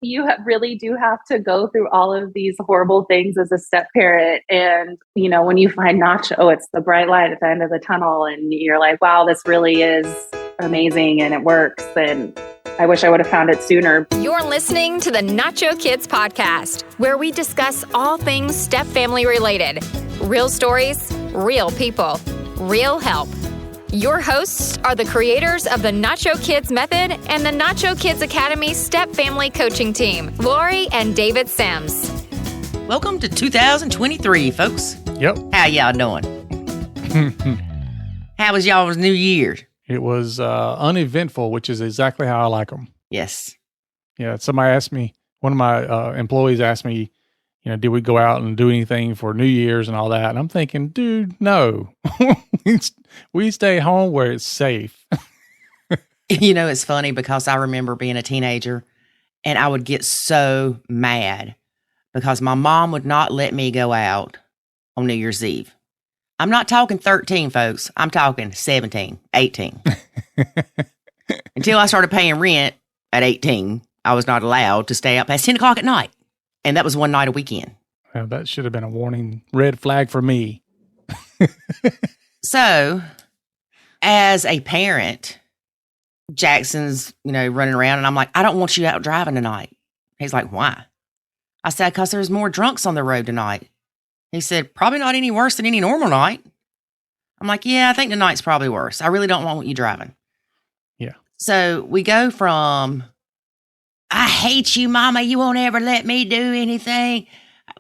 really do have to go through all of these horrible things as a step parent. And, when you find Nacho, it's the bright light at the end of the tunnel. And you're like, wow, this really is amazing and it works. And I wish I would have found it sooner. You're listening to the Nacho Kids Podcast, where we discuss all things step family related. Real stories, real people, real help. Your hosts are the creators of the Nacho Kids Method and the Nacho Kids Academy Step Family Coaching Team, Lori and David Sims. Welcome to 2023, folks. Yep. How y'all doing? How was y'all's New Year? It was uneventful, which is exactly how I like them. Yes. Yeah. Somebody asked me, one of my employees asked me, did we go out and do anything for New Year's and all that? And I'm thinking, dude, no. We stay home where it's safe. It's funny because I remember being a teenager and I would get so mad because my mom would not let me go out on New Year's Eve. I'm not talking 13, folks. I'm talking 17, 18. Until I started paying rent at 18, I was not allowed to stay up past 10 o'clock at night. And that was one night a weekend. Well, that should have been a warning red flag for me. So, as a parent, Jackson's, running around and I'm like, I don't want you out driving tonight. He's like, why? I said, because there's more drunks on the road tonight. He said, probably not any worse than any normal night. I'm like, yeah, I think tonight's probably worse. I really don't want you driving. Yeah. So we go from, I hate you, mama. You won't ever let me do anything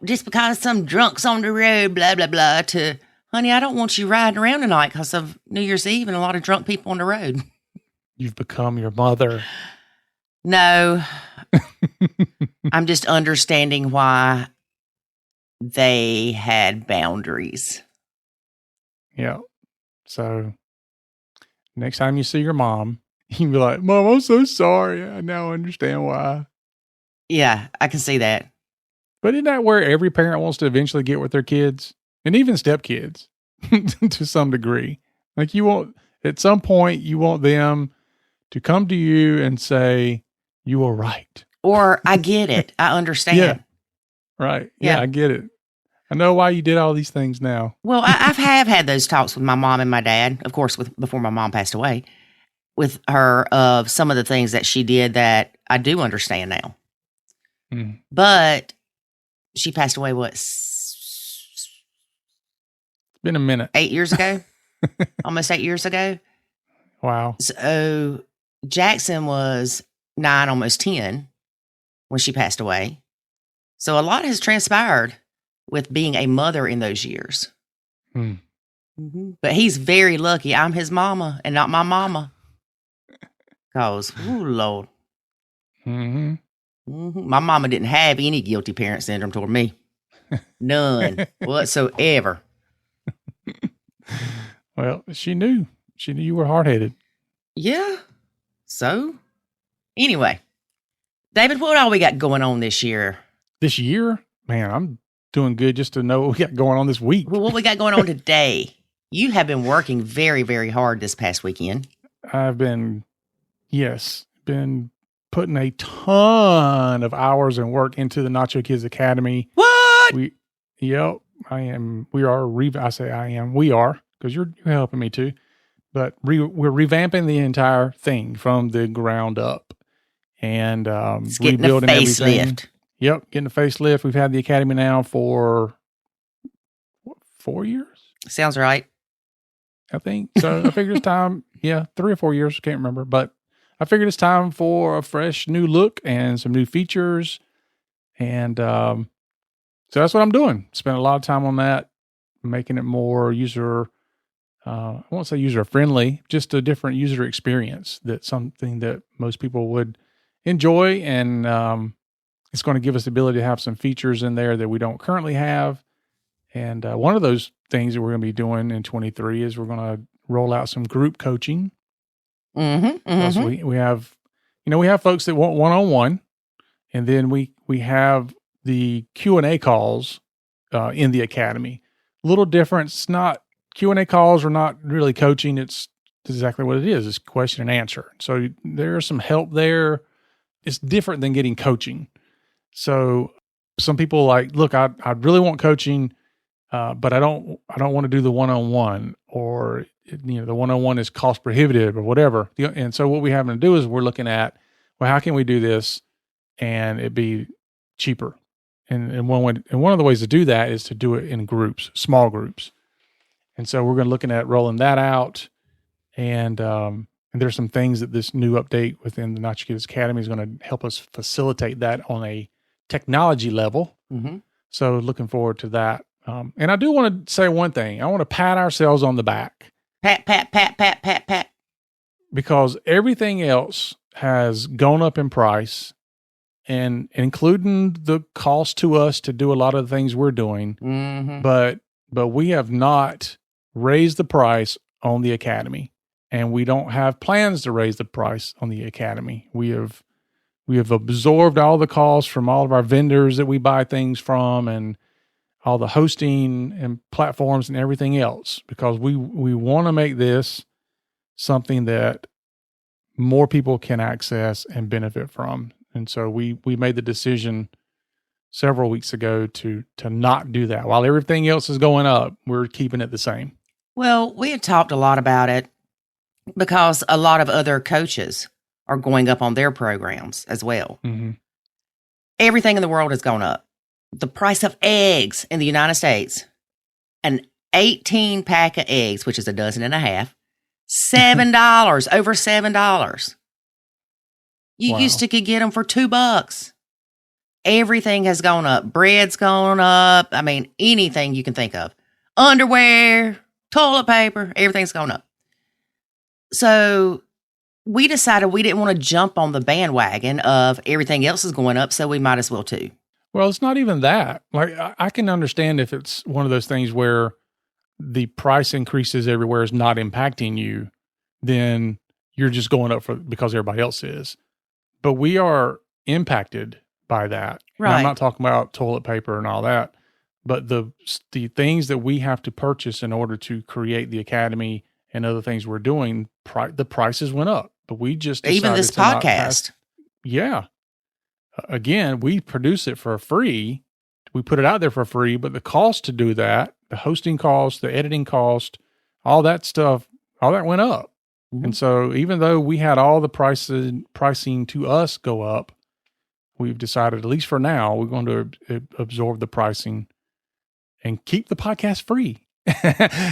just because some drunks on the road, blah, blah, blah, to, honey, I don't want you riding around tonight because of New Year's Eve and a lot of drunk people on the road. You've become your mother. No. I'm just understanding why they had boundaries. Yeah. So next time you see your mom, you can be like, Mom, I'm so sorry. I now understand why. Yeah, I can see that. But isn't that where every parent wants to eventually get with their kids? And even stepkids to some degree. Like at some point, you want them to come to you and say, you were right. Or I get it. I understand. Yeah. Right. Yeah, I get it. I know why you did all these things now. Well, I have had those talks with my mom and my dad, of course, before my mom passed away, with her of some of the things that she did that I do understand now. Mm. But she passed away, what? It's been a minute. 8 years ago? Almost 8 years ago? Wow. So Jackson was 9, almost 10 when she passed away. So a lot has transpired with being a mother in those years. Mm. Mm-hmm. But he's very lucky I'm his mama and not my mama. Because, ooh, Lord. Mm-hmm. Mm-hmm. My mama didn't have any guilty parent syndrome toward me. None whatsoever. Well, she knew. She knew you were hard-headed. Yeah. So, anyway. David, what all we got going on this year? This year? Man, I'm doing good just to know what we got going on this week. Well, what we got going on today? You have been working very, very hard this past weekend. I've been putting a ton of hours and work into the Nacho Kids Academy. What? I am. We are. I say I am. We are, because you're helping me too. But we're revamping the entire thing from the ground up and rebuilding everything. Facelift. Yep, getting a facelift. We've had the academy now for 4 years? Sounds right. I think. So I figured it's time. Yeah, 3 or 4 years. Can't remember. But I figured it's time for a fresh new look and some new features. And so that's what I'm doing. Spent a lot of time on that, making it more I won't say user friendly, just a different user experience. That's something that most people would enjoy. And it's going to give us the ability to have some features in there that we don't currently have. And one of those things that we're going to be doing in 23 is we're going to roll out some group coaching. Mm-hmm. Mm-hmm. We have, we have folks that want one-on-one, and then we have the Q&A calls in the academy. A little different. It's not Q&A calls are not really coaching. It's exactly what it is. It's question and answer. So there's some help there it's different than getting coaching. So some people like, look, I really want coaching, but I don't want to do the one-on-one, or the one-on-one is cost prohibitive or whatever. And so what we have to do is we're looking at, well, how can we do this and it be cheaper? And one of the ways to do that is to do it in groups, small groups. And so we're going to looking at rolling that out. And there's some things that this new update within the Nacho Kids Academy is going to help us facilitate that on a technology level. Mm-hmm. So looking forward to that. And I do want to say one thing. I want to pat ourselves on the back. Pat, pat, pat, pat, pat, pat. Because everything else has gone up in price, and including the cost to us to do a lot of the things we're doing. Mm-hmm. But we have not raised the price on the Academy, and we don't have plans to raise the price on the Academy. We have absorbed all the costs from all of our vendors that we buy things from, and all the hosting and platforms and everything else, because we want to make this something that more people can access and benefit from. And so we made the decision several weeks ago to not do that. While everything else is going up, we're keeping it the same. Well, we had talked a lot about it because a lot of other coaches are going up on their programs as well. Mm-hmm. Everything in the world has gone up. The price of eggs in the United States, an 18 pack of eggs, which is a dozen and a half, $7, over $7. You used to could get them for $2. Everything has gone up. Bread's gone up. I mean, anything you can think of. Underwear, toilet paper, everything's gone up. So we decided we didn't want to jump on the bandwagon of everything else is going up, so we might as well too. Well, it's not even that. Like, I can understand if it's one of those things where the price increases everywhere is not impacting you, then you're just going up because everybody else is. But we are impacted by that. Right. And I'm not talking about toilet paper and all that, but the things that we have to purchase in order to create the Academy and other things we're doing, the prices went up. But we just decided even this podcast. Yeah. Again, we produce it for free. We put it out there for free, but the cost to do that, the hosting cost, the editing cost, all that stuff, all that went up. Mm-hmm. And so even though we had all the pricing to us go up, we've decided, at least for now, we're going to absorb the pricing and keep the podcast free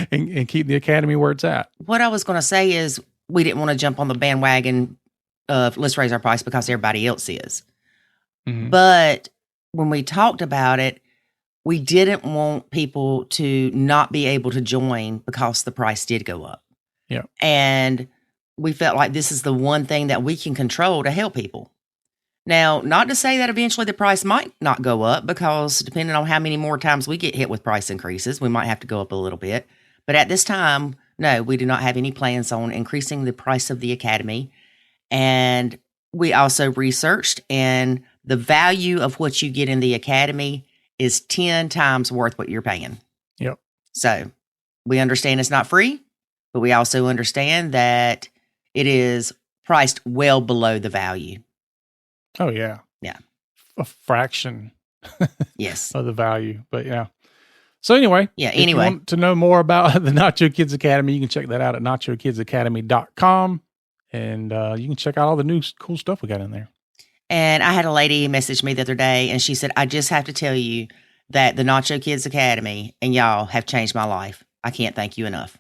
and keep the Academy where it's at. What I was going to say is we didn't want to jump on the bandwagon of let's raise our price because everybody else is. Mm-hmm. But when we talked about it, we didn't want people to not be able to join because the price did go up. Yeah. And we felt like this is the one thing that we can control to help people. Now, not to say that eventually the price might not go up, because depending on how many more times we get hit with price increases, we might have to go up a little bit. But at this time, no, we do not have any plans on increasing the price of the Academy. And we also researched, and the value of what you get in the Academy is 10 times worth what you're paying. Yep. So we understand it's not free, but we also understand that it is priced well below the value. Oh, yeah. Yeah. A fraction yes. of the value. But yeah. So anyway. Yeah, if you want to know more about the Nacho Kids Academy, you can check that out at nachokidsacademy.com. And you can check out all the new cool stuff we got in there. And I had a lady message me the other day, and she said, I just have to tell you that the Nacho Kids Academy and y'all have changed my life. I can't thank you enough.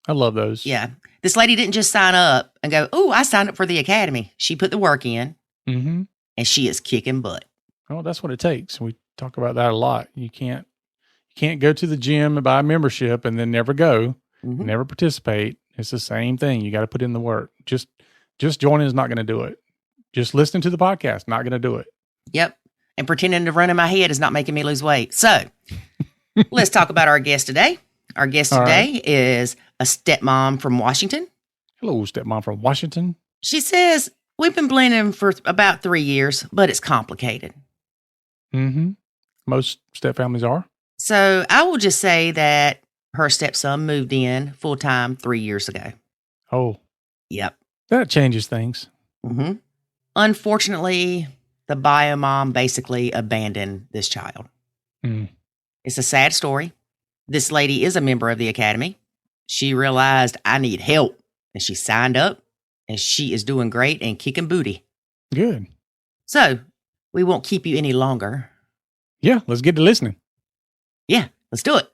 I love those. Yeah. This lady didn't just sign up and go, oh, I signed up for the Academy. She put the work in, mm-hmm. and she is kicking butt. Oh, that's what it takes. We talk about that a lot. You can't go to the gym and buy a membership and then never go, mm-hmm. never participate. It's the same thing. You got to put in the work. Just joining is not going to do it. Just listening to the podcast, not going to do it. Yep. And pretending to run in my head is not making me lose weight. So let's talk about our guest today. Our guest today is a stepmom from Washington. Hello, stepmom from Washington. She says, we've been blending for about 3 years, but it's complicated. Mm-hmm. Most step families are. So I will just say that her stepson moved in full-time 3 years ago. Oh. Yep. That changes things. Mm-hmm. Unfortunately, the bio mom basically abandoned this child. Mm. It's a sad story. This lady is a member of the academy. She realized I need help, and she signed up, and she is doing great and kicking booty. Good. So, we won't keep you any longer. Yeah, let's get to listening. Yeah, let's do it.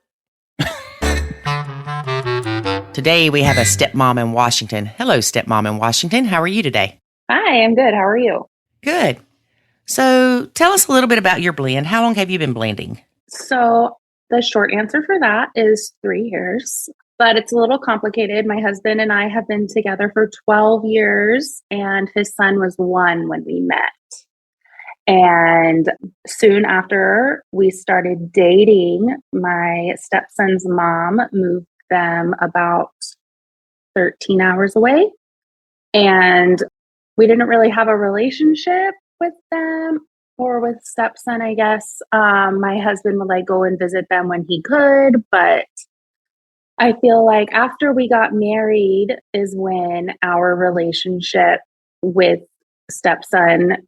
Today, we have a stepmom in Washington. Hello, stepmom in Washington. How are you today? Hi, I'm good. How are you? Good. So, tell us a little bit about your blend. How long have you been blending? So the short answer for that is 3 years, but it's a little complicated. My husband and I have been together for 12 years, and his son was 1 when we met. And soon after we started dating, my stepson's mom moved them about 13 hours away. And we didn't really have a relationship with them or with stepson, I guess. My husband would like go and visit them when he could, but I feel like after we got married is when our relationship with stepson,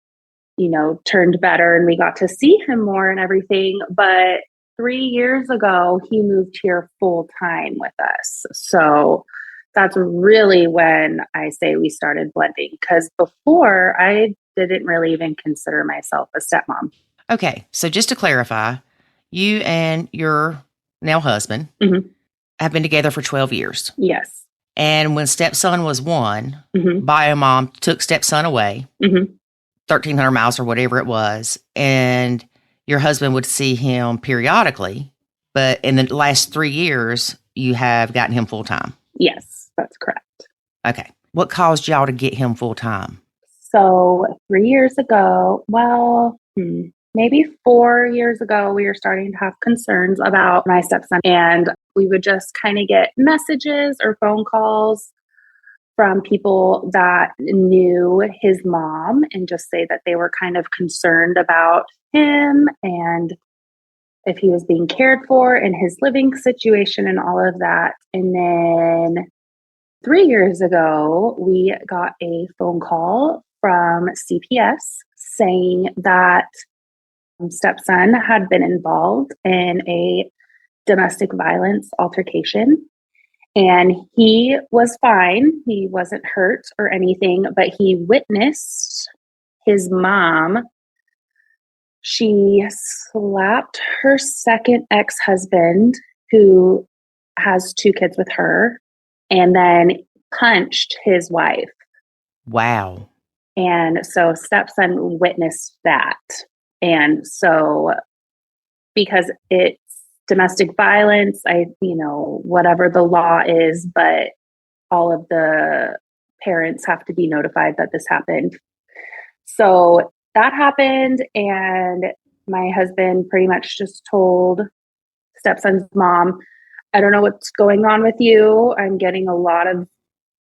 turned better and we got to see him more and everything. But 3 years ago, he moved here full time with us. So that's really when I say we started blending, because before I didn't really even consider myself a stepmom. Okay, so just to clarify, you and your now husband have been together for 12 years. Yes. And when stepson was 1, bio mom took stepson away, 1,300 miles or whatever it was, and your husband would see him periodically, but in the last 3 years, you have gotten him full time. Yes, that's correct. Okay. What caused y'all to get him full time? So 3 years ago, maybe 4 years ago, we were starting to have concerns about my stepson, and we would just kind of get messages or phone calls from people that knew his mom and just say that they were kind of concerned about him and if he was being cared for and his living situation and all of that. And then 3 years ago, we got a phone call from CPS saying that stepson had been involved in a domestic violence altercation. And he was fine. He wasn't hurt or anything, but he witnessed his mom. She slapped her second ex-husband, who has 2 kids with her, and then punched his wife. Wow. And so stepson witnessed that. And so because it's domestic violence, whatever the law is, but all of the parents have to be notified that this happened. So that happened, and my husband pretty much just told stepson's mom, I don't know what's going on with you. I'm getting a lot of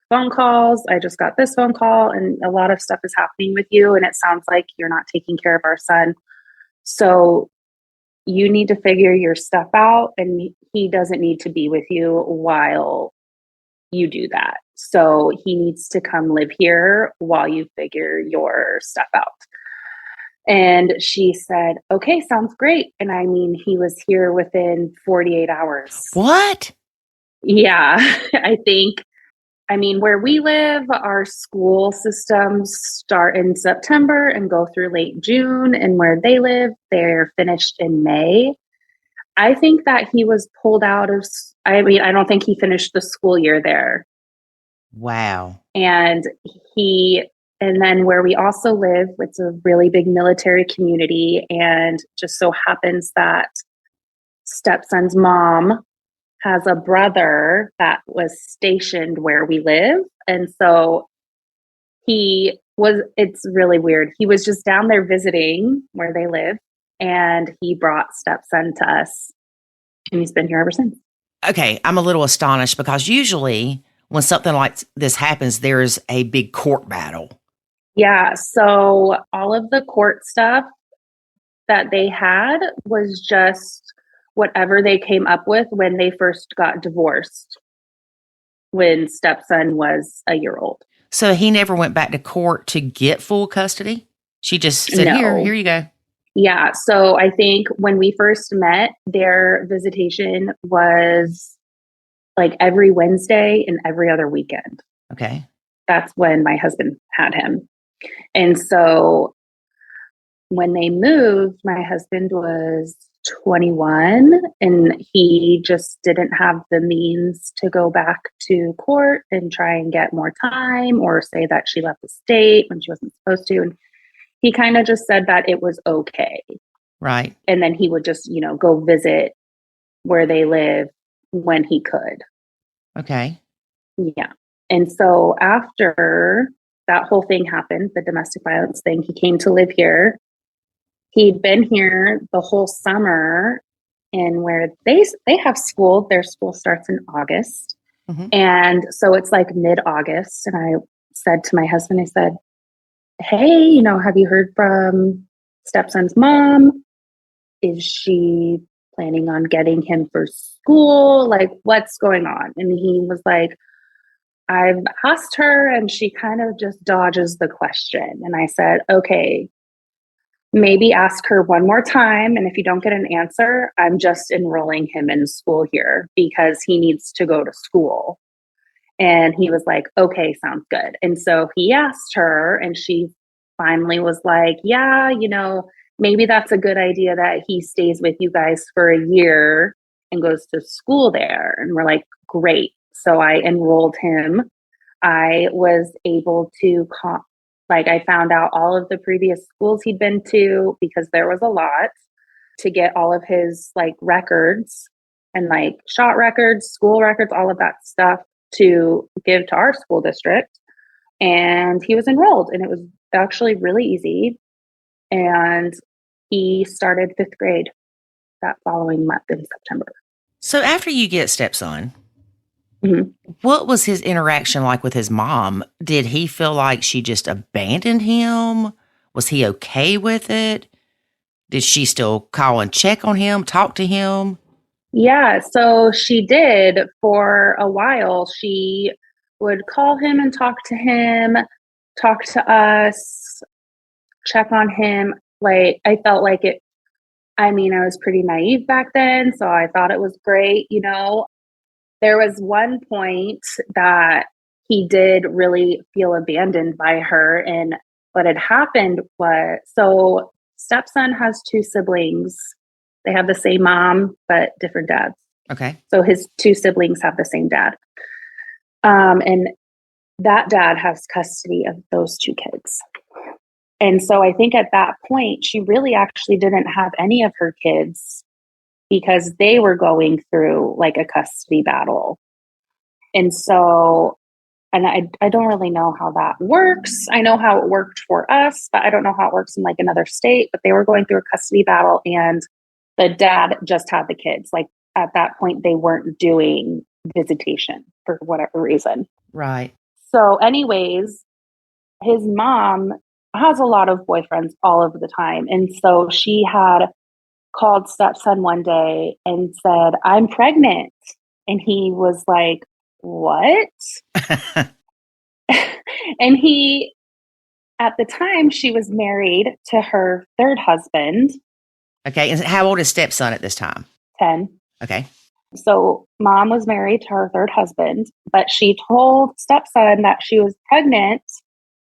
phone calls. I just got this phone call, and a lot of stuff is happening with you, and it sounds like you're not taking care of our son. So you need to figure your stuff out, and he doesn't need to be with you while you do that. So he needs to come live here while you figure your stuff out. And she said, okay, sounds great. And I mean, he was here within 48 hours. What? Yeah, where we live, our school systems start in September and go through late June. And where they live, they're finished in May. I think that he was pulled out of, I don't think he finished the school year there. Wow. And then where we also live, it's a really big military community. And just so happens that stepson's mom has a brother that was stationed where we live. And so it's really weird. He was just down there visiting where they live, and he brought stepson to us, and he's been here ever since. Okay, I'm a little astonished because usually when something like this happens, there's a big court battle. Yeah, so all of the court stuff that they had was just whatever they came up with when they first got divorced, when stepson was a year old. So he never went back to court to get full custody? She just said, No. here you go. Yeah. So I think when we first met, their visitation was like every Wednesday and every other weekend. Okay. That's when my husband had him. And so when they moved, my husband was 21 and he just didn't have the means to go back to court and try and get more time or say that she left the state when she wasn't supposed to. And he kind of just said that it was okay. Right. And then he would just, go visit where they live when he could. Okay. Yeah. And so after that whole thing happened, the domestic violence thing, he came to live here. He'd been here the whole summer, and where they have school, their school starts in August. Mm-hmm. And so it's like mid-August. And I said to my husband, I said, hey, have you heard from stepson's mom? Is she planning on getting him for school? Like, what's going on? And he was like, I've asked her and she kind of just dodges the question. And I said, okay, maybe ask her one more time. And if you don't get an answer, I'm just enrolling him in school here because he needs to go to school. And he was like, okay, sounds good. And so he asked her and she finally was like, yeah, maybe that's a good idea that he stays with you guys for a year and goes to school there. And we're like, great. So I enrolled him. I was able to I found out all of the previous schools he'd been to because there was a lot to get all of his records and shot records, school records, all of that stuff to give to our school district. And he was enrolled and it was actually really easy. And he started 5th grade that following month in September. So after you get stepson, mm-hmm. What was his interaction like with his mom? Did he feel like she just abandoned him? Was he okay with it? Did she still call and check on him, talk to him? Yeah, so she did for a while. She would call him and talk to him, talk to us, check on him. I felt like it. I was pretty naive back then, so I thought it was great. There was one point that he did really feel abandoned by her. And what had happened was, so stepson has 2 siblings. They have the same mom, but different dads. Okay. So his 2 siblings have the same dad. And that dad has custody of those 2 kids. And so I think at that point, she really actually didn't have any of her kids because they were going through a custody battle. And so, and I don't really know how that works. I know how it worked for us, but I don't know how it works in another state. But they were going through a custody battle and the dad just had the kids. At that point, they weren't doing visitation for whatever reason. Right. So anyways, his mom has a lot of boyfriends all of the time. And so she had called stepson one day and said, I'm pregnant. And he was like, what? And he, at the time, she was married to her 3rd husband. Okay. And how old is stepson at this time? 10. Okay. So mom was married to her 3rd husband, but she told stepson that she was pregnant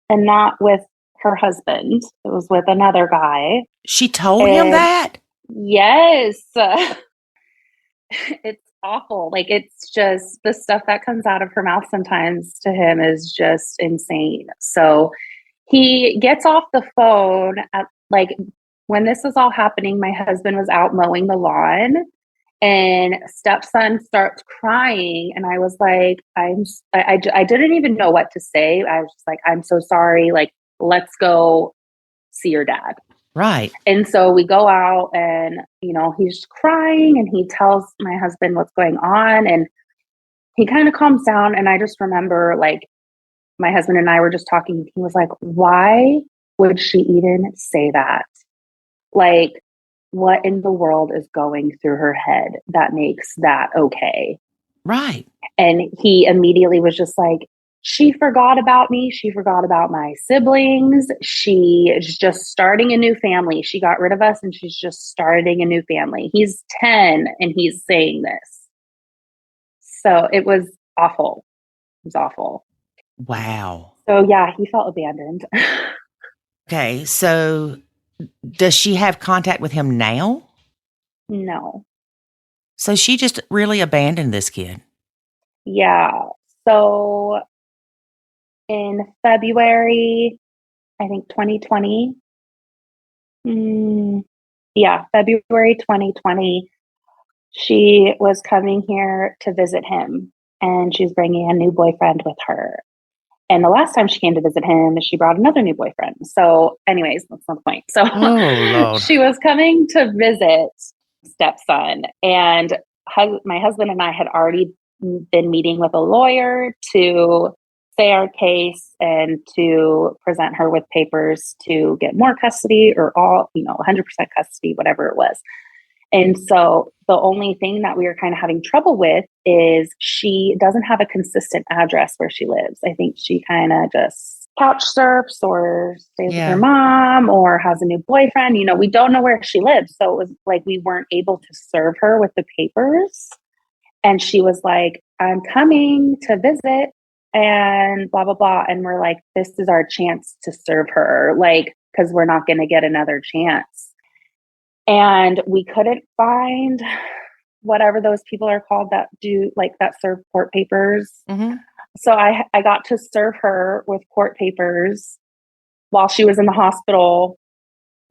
and not with her husband. It was with another guy. She told him that? Yes. It's awful. It's just the stuff that comes out of her mouth sometimes to him is just insane. So he gets off the phone at when this was all happening, my husband was out mowing the lawn and stepson starts crying. And I was like, I didn't even know what to say. I was just like, I'm so sorry. Let's go see your dad. Right. And so we go out and, he's crying and he tells my husband what's going on and he kind of calms down. And I just remember my husband and I were just talking. He was like, why would she even say that? What in the world is going through her head that makes that okay? Right. And he immediately was just like, she forgot about me. She forgot about my siblings. She is just starting a new family. She got rid of us and she's just starting a new family. He's 10 and he's saying this. So it was awful. It was awful. Wow. So yeah, he felt abandoned. Okay. So does she have contact with him now? No. So she just really abandoned this kid. Yeah. So in February, I think 2020. February 2020, she was coming here to visit him and she's bringing a new boyfriend with her. And the last time she came to visit him, she brought another new boyfriend. So anyways, that's not the point. So Lord. she was coming to visit stepson, and my husband and I had already been meeting with a lawyer to say our case and to present her with papers to get more custody or 100% custody, whatever it was. And so the only thing that we were kind of having trouble with is she doesn't have a consistent address where she lives. I think she kind of just couch surfs or stays with her mom or has a new boyfriend. We don't know where she lives. So it was like we weren't able to serve her with the papers. And she was like, I'm coming to visit and blah, blah, blah. And we're like, this is our chance to serve her, because we're not going to get another chance. And we couldn't find whatever those people are called that do that serve court papers. Mm-hmm. So I got to serve her with court papers while she was in the hospital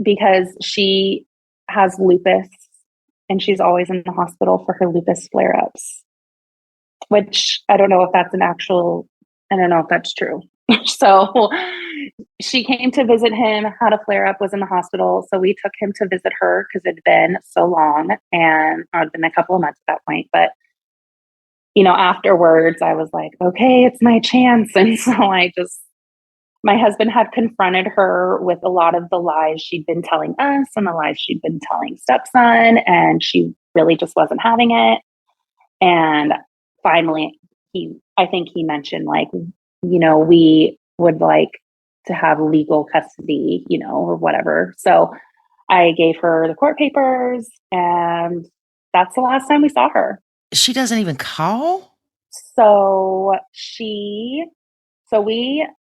because she has lupus and she's always in the hospital for her lupus flare-ups, which I don't know if that's I don't know if that's true. So she came to visit him, had a flare up, was in the hospital. So we took him to visit her because it had been so long and it had been a couple of months at that point. But, afterwards I was like, okay, it's my chance. And so my husband had confronted her with a lot of the lies she'd been telling us and the lies she'd been telling stepson. And she really just wasn't having it. And finally, I think he mentioned we would like to have legal custody, or whatever. So I gave her the court papers and that's the last time we saw her. She doesn't even call? So we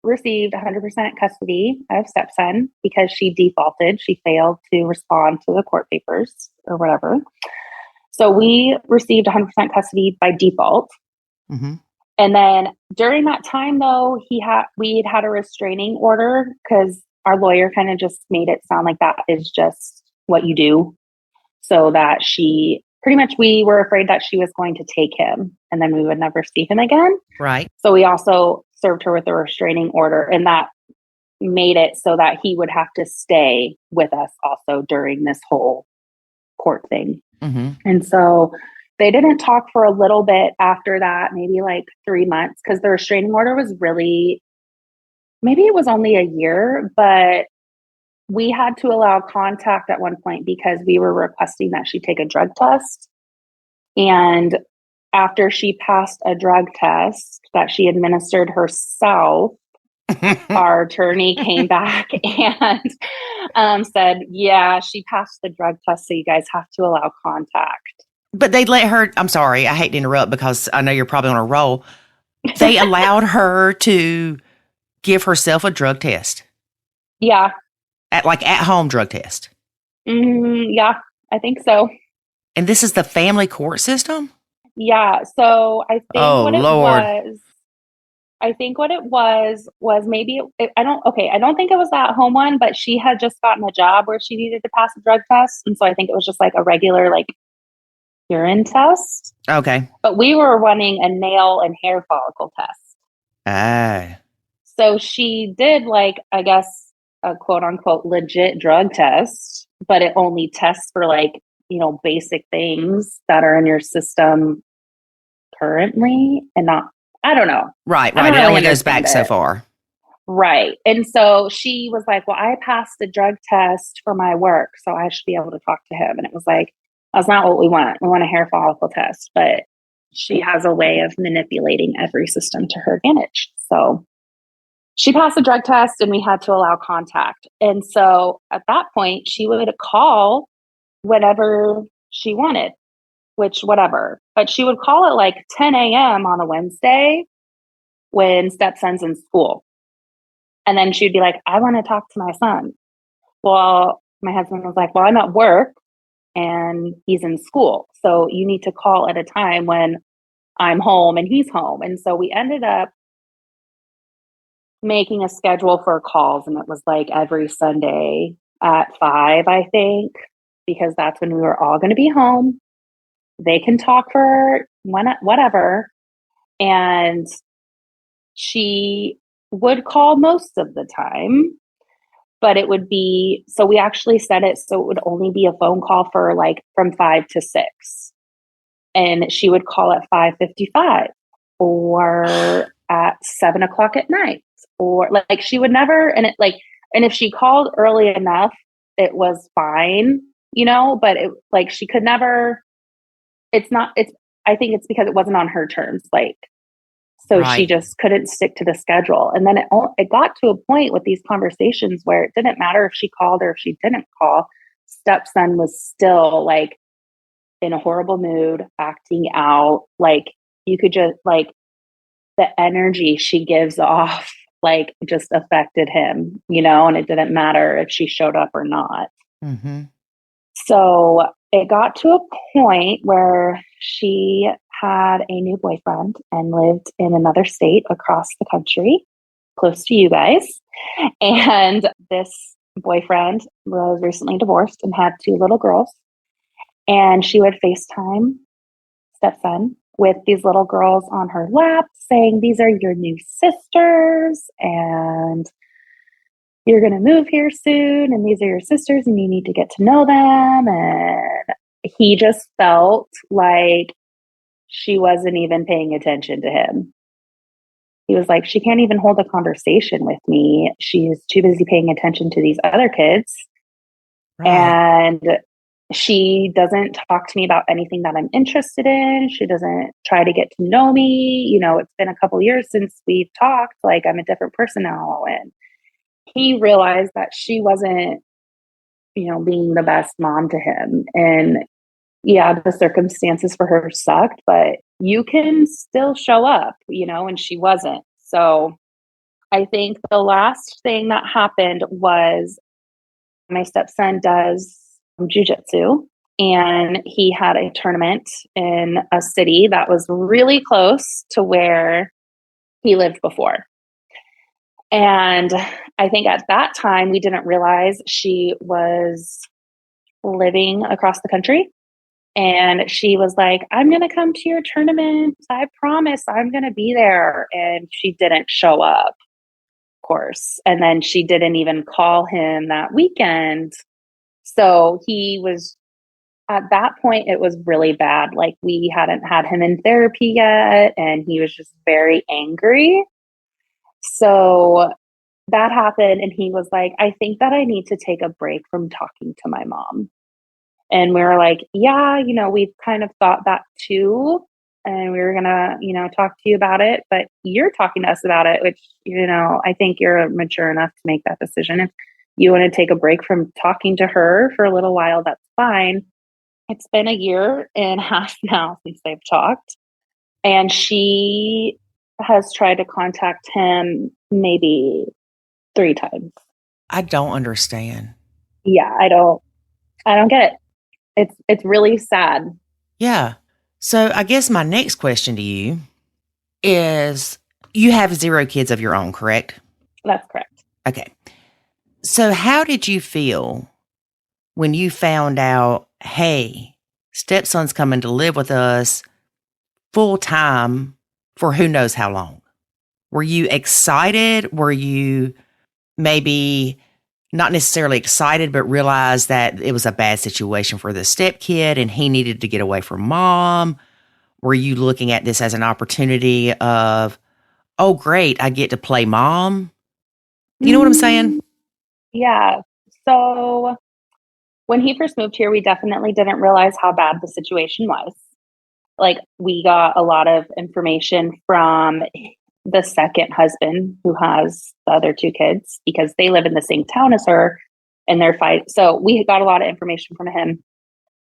received 100% custody of stepson because she defaulted. She failed to respond to the court papers or whatever. So we received 100% custody by default. Mm-hmm. And then during that time, though, we had a restraining order because our lawyer kind of just made it sound like that is just what you do. So that we were afraid that she was going to take him and then we would never see him again. Right. So we also served her with a restraining order, and that made it so that he would have to stay with us also during this whole court thing. Mm-hmm. And so they didn't talk for a little bit after that, maybe 3 months, because the restraining order was maybe it was only a year, but we had to allow contact at one point because we were requesting that she take a drug test. And after she passed a drug test that she administered herself, our attorney came back and said, yeah, she passed the drug test, so you guys have to allow contact. But they let her, I'm sorry, I hate to interrupt because I know you're probably on a roll. They allowed her to give herself a drug test. Yeah. At home drug test. Yeah, I think so. And this is the family court system? Yeah. So I think Lord. what it was maybe, I don't think it was that home one, but she had just gotten a job where she needed to pass a drug test. And so I think it was just a regular urine test. Okay. But we were running a nail and hair follicle test. Ah. So she did I guess a quote unquote legit drug test, but it only tests for basic things that are in your system currently and not, I don't know. Right. It only goes back so far. Right. And so she was like, well, I passed the drug test for my work, so I should be able to talk to him. And it was that's not what we want. We want a hair follicle test, but she has a way of manipulating every system to her advantage. So she passed the drug test and we had to allow contact. And so at that point, she would call whenever she wanted, which whatever. But she would call at like 10 a.m. on a Wednesday when stepson's in school. And then she'd be like, I want to talk to my son. Well, my husband was like, well, I'm at work and he's in school. So you need to call at a time when I'm home and he's home. And so we ended up making a schedule for calls. And it was like every Sunday at 5, I think, because that's when we were all going to be home. They can talk for whatever. And she would call most of the time, but it would be, so we actually set it so it would only be a phone call for like from 5 to 6. And she would call at 5:55 or at 7 o'clock at night, or like she would never, and if she called early enough, it was fine, but it like she could never, I think it's because it wasn't on her terms. So Right. she just couldn't stick to the schedule. And then it got to a point with these conversations where it didn't matter if she called or if she didn't call. Stepson was still like in a horrible mood, acting out. Like you could just like the energy she gives off, like just affected him, and it didn't matter if she showed up or not. Mm-hmm. So it got to a point where she had a new boyfriend and lived in another state across the country, close to you guys. And this boyfriend was recently divorced and had 2 little girls. And she would FaceTime stepson with these little girls on her lap saying, these are your new sisters and you're going to move here soon. And these are your sisters and you need to get to know them. And he just felt like she wasn't even paying attention to him. He was like, she can't even hold a conversation with me. She's too busy paying attention to these other kids. Right. And she doesn't talk to me about anything that I'm interested in. She doesn't try to get to know me. It's been a couple years since we've talked. Like, I'm a different person now. And he realized that she wasn't, being the best mom to him. And yeah, the circumstances for her sucked, but you can still show up, and she wasn't. So I think the last thing that happened was my stepson does jujitsu, and he had a tournament in a city that was really close to where he lived before. And I think at that time, we didn't realize she was living across the country. And she was like, I'm going to come to your tournament. I promise I'm going to be there. And she didn't show up, of course. And then she didn't even call him that weekend. So he was, at that point, it was really bad. Like, we hadn't had him in therapy yet. And he was just very angry. So that happened. And he was like, I think that I need to take a break from talking to my mom. And we were like, yeah, we've kind of thought that too. And we were going to, talk to you about it. But you're talking to us about it, which, I think you're mature enough to make that decision. If you want to take a break from talking to her for a little while, that's fine. It's been 1.5 years now since they've talked. And she has tried to contact him maybe 3 times. I don't understand. Yeah, I don't get it. It's really sad. Yeah. So I guess my next question to you is, you have 0 kids of your own, correct? That's correct. Okay. So how did you feel when you found out, hey, stepson's coming to live with us full time for who knows how long? Were you excited? Were you maybe not necessarily excited, but realized that it was a bad situation for the stepkid and he needed to get away from mom? Were you looking at this as an opportunity of, oh, great, I get to play mom? You know what I'm saying? Yeah. So when he first moved here, we definitely didn't realize how bad the situation was. Like, we got a lot of information from the second husband who has the other two kids, because they live in the same town as her and they're fight. So we got a lot of information from him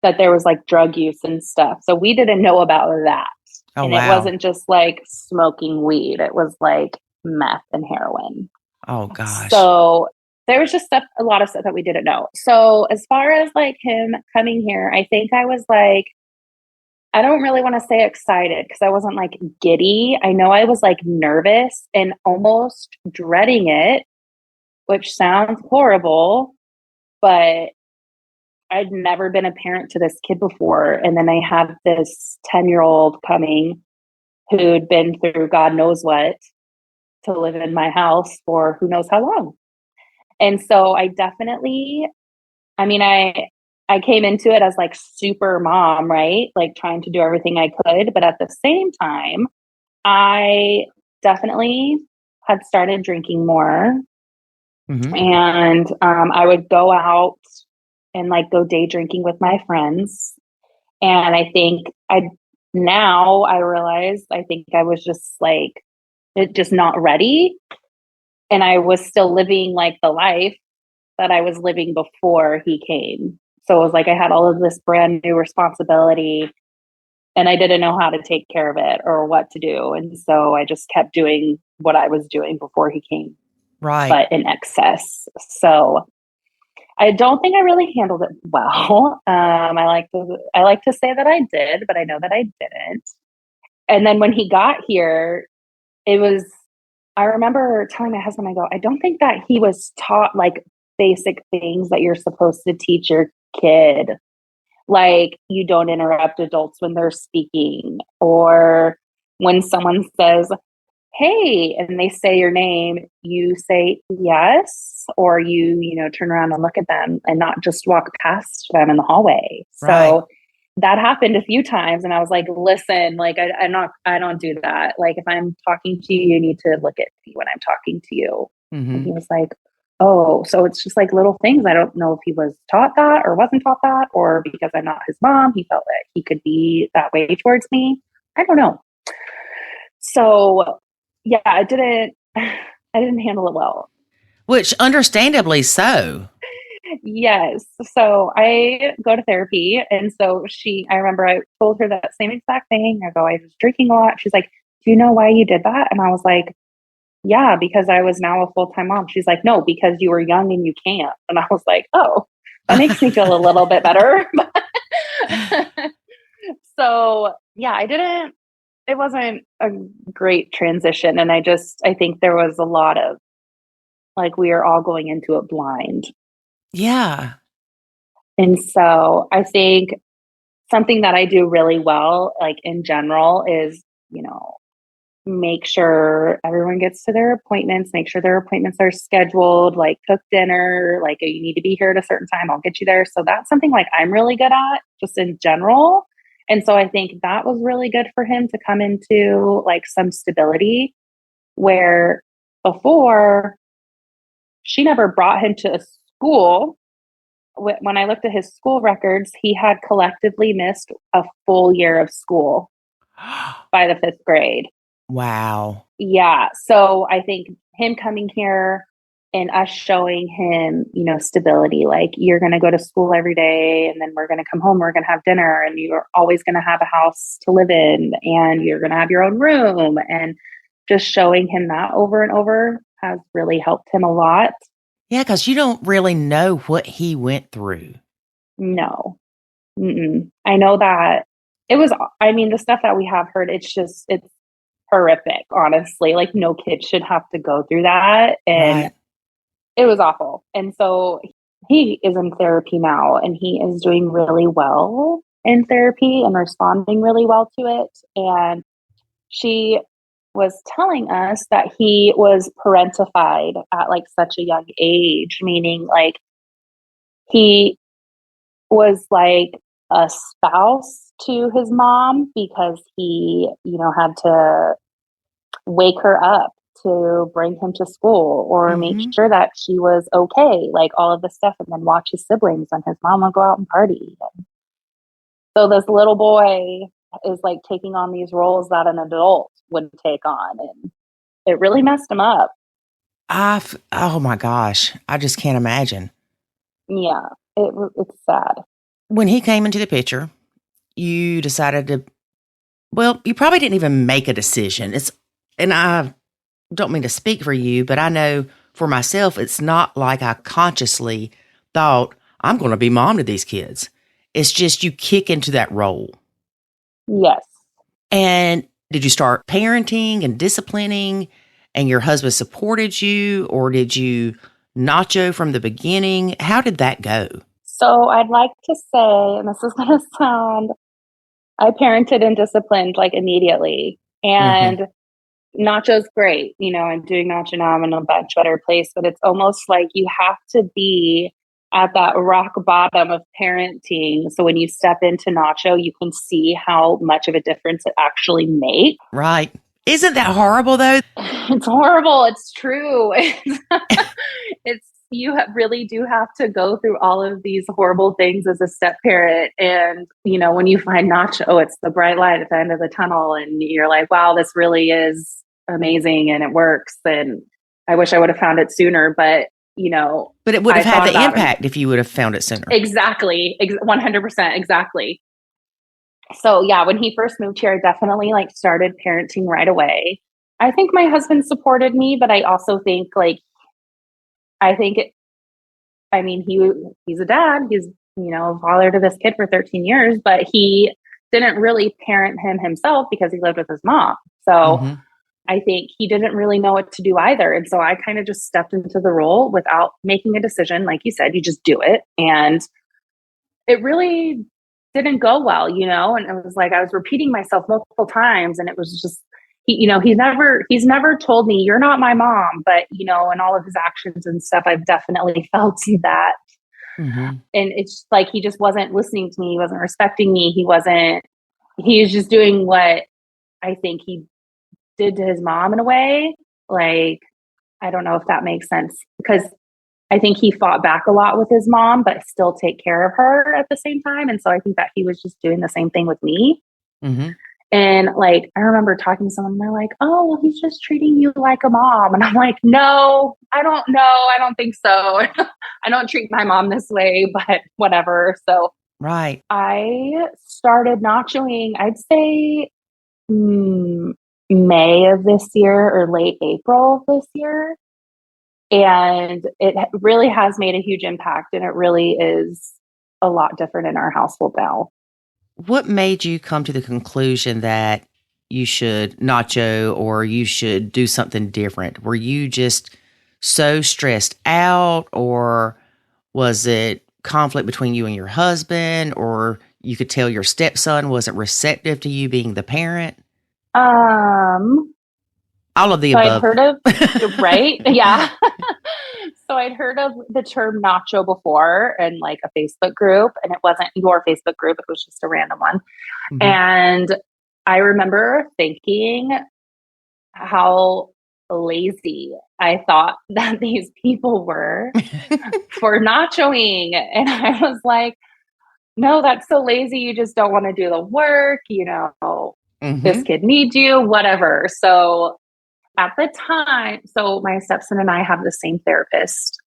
that there was like drug use and stuff. So we didn't know about that. Oh, and wow. It wasn't just like smoking weed. It was like meth and heroin. Oh, gosh. So there was just a lot of stuff that we didn't know. So as far as like him coming here, I think I was like, I don't really want to say excited because I wasn't like giddy. I know I was like nervous and almost dreading it, which sounds horrible, but I'd never been a parent to this kid before. And then I have this 10-year-old coming who'd been through God knows what to live in my house for who knows how long. And so I definitely, I mean, I came into it as like super mom, right? Like trying to do everything I could. But at the same time, I definitely had started drinking more. Mm-hmm. And I would go out and like go day drinking with my friends. And I think now I realize, I think I was just like, just not ready. And I was still living like the life that I was living before he came. So it was like I had all of this brand new responsibility and I didn't know how to take care of it or what to do. And so I just kept doing what I was doing before he came. Right. But in excess. So I don't think I really handled it well. I like to say that I did, but I know that I didn't. And then when he got here, I remember telling my husband, I go, I don't think that he was taught like basic things that you're supposed to teach your kid. Like you don't interrupt adults when they're speaking, or when someone says, hey, and they say your name, you say yes, or you turn around and look at them and not just walk past them in the hallway. Right. So that happened a few times. And I was like, listen, like, I don't do that. Like, if I'm talking to you, you need to look at me when I'm talking to you. Mm-hmm. And he was like, oh, so it's just like little things. I don't know if he was taught that or wasn't taught that, or because I'm not his mom, he felt that he could be that way towards me. I don't know. So yeah, I didn't handle it well. Which understandably so. Yes. So I go to therapy. And so I remember I told her that same exact thing. I go, I was drinking a lot. She's like, do you know why you did that? And I was like, yeah, because I was now a full-time mom. She's like, no, because you were young and you can't. And I was like, oh, that makes me feel a little bit better. So yeah, it wasn't a great transition. And I think there was a lot of like, we are all going into it blind. Yeah. And so I think something that I do really well, like in general, is, make sure everyone gets to their appointments, make sure their appointments are scheduled, like cook dinner, like you need to be here at a certain time, I'll get you there. So that's something like I'm really good at just in general. And so I think that was really good for him to come into like some stability, where before she never brought him to a school. When I looked at his school records, he had collectively missed a full year of school by the 5th grade. Wow. Yeah. So I think him coming here and us showing him, stability, like you're going to go to school every day and then we're going to come home, we're going to have dinner, and you're always going to have a house to live in and you're going to have your own room. And just showing him that over and over has really helped him a lot. Yeah, because you don't really know what he went through. No. Mm-mm. I know that the stuff that we have heard, it's horrific, honestly. Like no kid should have to go through that. And Right. It was awful. And so he is in therapy now and he is doing really well in therapy and responding really well to it. And she was telling us that he was parentified at like such a young age, meaning like he was like a spouse to his mom because he, had to wake her up to bring him to school or make sure that she was okay, like all of this stuff, and then watch his siblings and his mom would go out and party. And so this little boy is like taking on these roles that an adult would take on. And it really messed him up. Oh my gosh, I just can't imagine. Yeah, it's sad. When he came into the picture, you decided to, well, you probably didn't even make a decision. And I don't mean to speak for you, but I know for myself, it's not like I consciously thought I'm going to be mom to these kids. It's just you kick into that role. Yes. And did you start parenting and disciplining and your husband supported you, or did you nacho from the beginning? How did that go? So I'd like to say, and this is going to sound, I parented and disciplined like immediately. And Nacho's great. You know, I'm doing Nacho now. I'm in a much better place, but it's almost like you have to be at that rock bottom of parenting. So when you step into Nacho, you can see how much of a difference it actually makes. Right. Isn't that horrible though? It's horrible. It's true. Really do have to go through all of these horrible things as a step parent. And, you know, when you find Nacho, it's the bright light at the end of the tunnel. And you're like, wow, this really is amazing and it works. And I wish I would have found it sooner, but, you know. But it would have had the impact if you would have found it sooner. Exactly. 100%. Exactly. So yeah, when he first moved here, I definitely like started parenting right away. I think my husband supported me, but I also think he's a dad. He's, you know, a father to this kid for 13 years, but he didn't really parent him himself because he lived with his mom. So I think he didn't really know what to do either. And so I kind of just stepped into the role without making a decision. Like you said, you just do it. And it really didn't go well, you know? And it was like, I was repeating myself multiple times, and it was just, he's never told me you're not my mom, but you know, in all of his actions and stuff, I've definitely felt that. And it's like, he just wasn't listening to me. He wasn't respecting me. He was just doing what I think he did to his mom in a way. Like, I don't know if that makes sense, because I think he fought back a lot with his mom, but still take care of her at the same time. And so I think that he was just doing the same thing with me. And like, I remember talking to someone, and they're like, oh, well, he's just treating you like a mom. And I'm like, no, I don't know. I don't think so. I don't treat my mom this way, but whatever. So right. I started nachoing, I'd say May of this year or late April this year. And it really has made a huge impact. And it really is a lot different in our household now. What made you come to the conclusion that you should nacho or you should do something different? Were you just so stressed out, or was it conflict between you and your husband, or you could tell your stepson wasn't receptive to you being the parent? All of the above. I'd heard of, right? Yeah. So I'd heard of the term nacho before in like a Facebook group, and it wasn't your Facebook group. It was just a random one. And I remember thinking how lazy I thought that these people were for nachoing. And I was like, no, that's so lazy. You just don't want to do the work. You know, this kid needs you, whatever. So at the time, so my stepson and I have the same therapist.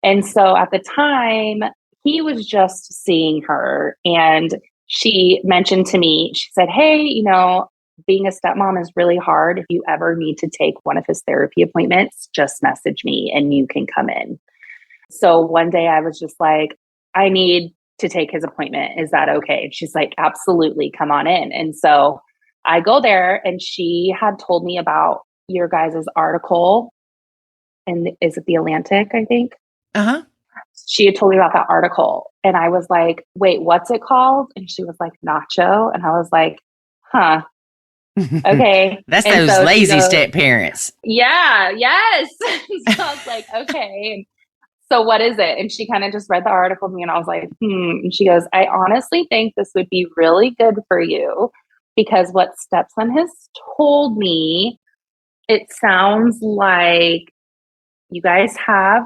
And so at the time, he was just seeing her, and she mentioned to me, she said, hey, you know, being a stepmom is really hard. If you ever need to take one of his therapy appointments, just message me and you can come in. So one day I was just like, I need to take his appointment. Is that okay? And she's like, absolutely, come on in. And so I go there, and she had told me about your guys' article, and is it The Atlantic, I think? She had told me about that article, and I was like, wait, what's it called? And she was like, Nacho. And I was like, huh, okay. That's and those lazy step parents. Yeah, yes. So I was like, okay. So what is it? And she kind of just read the article to me, and I was like, And she goes, I honestly think this would be really good for you, because what stepson has told me, it sounds like you guys have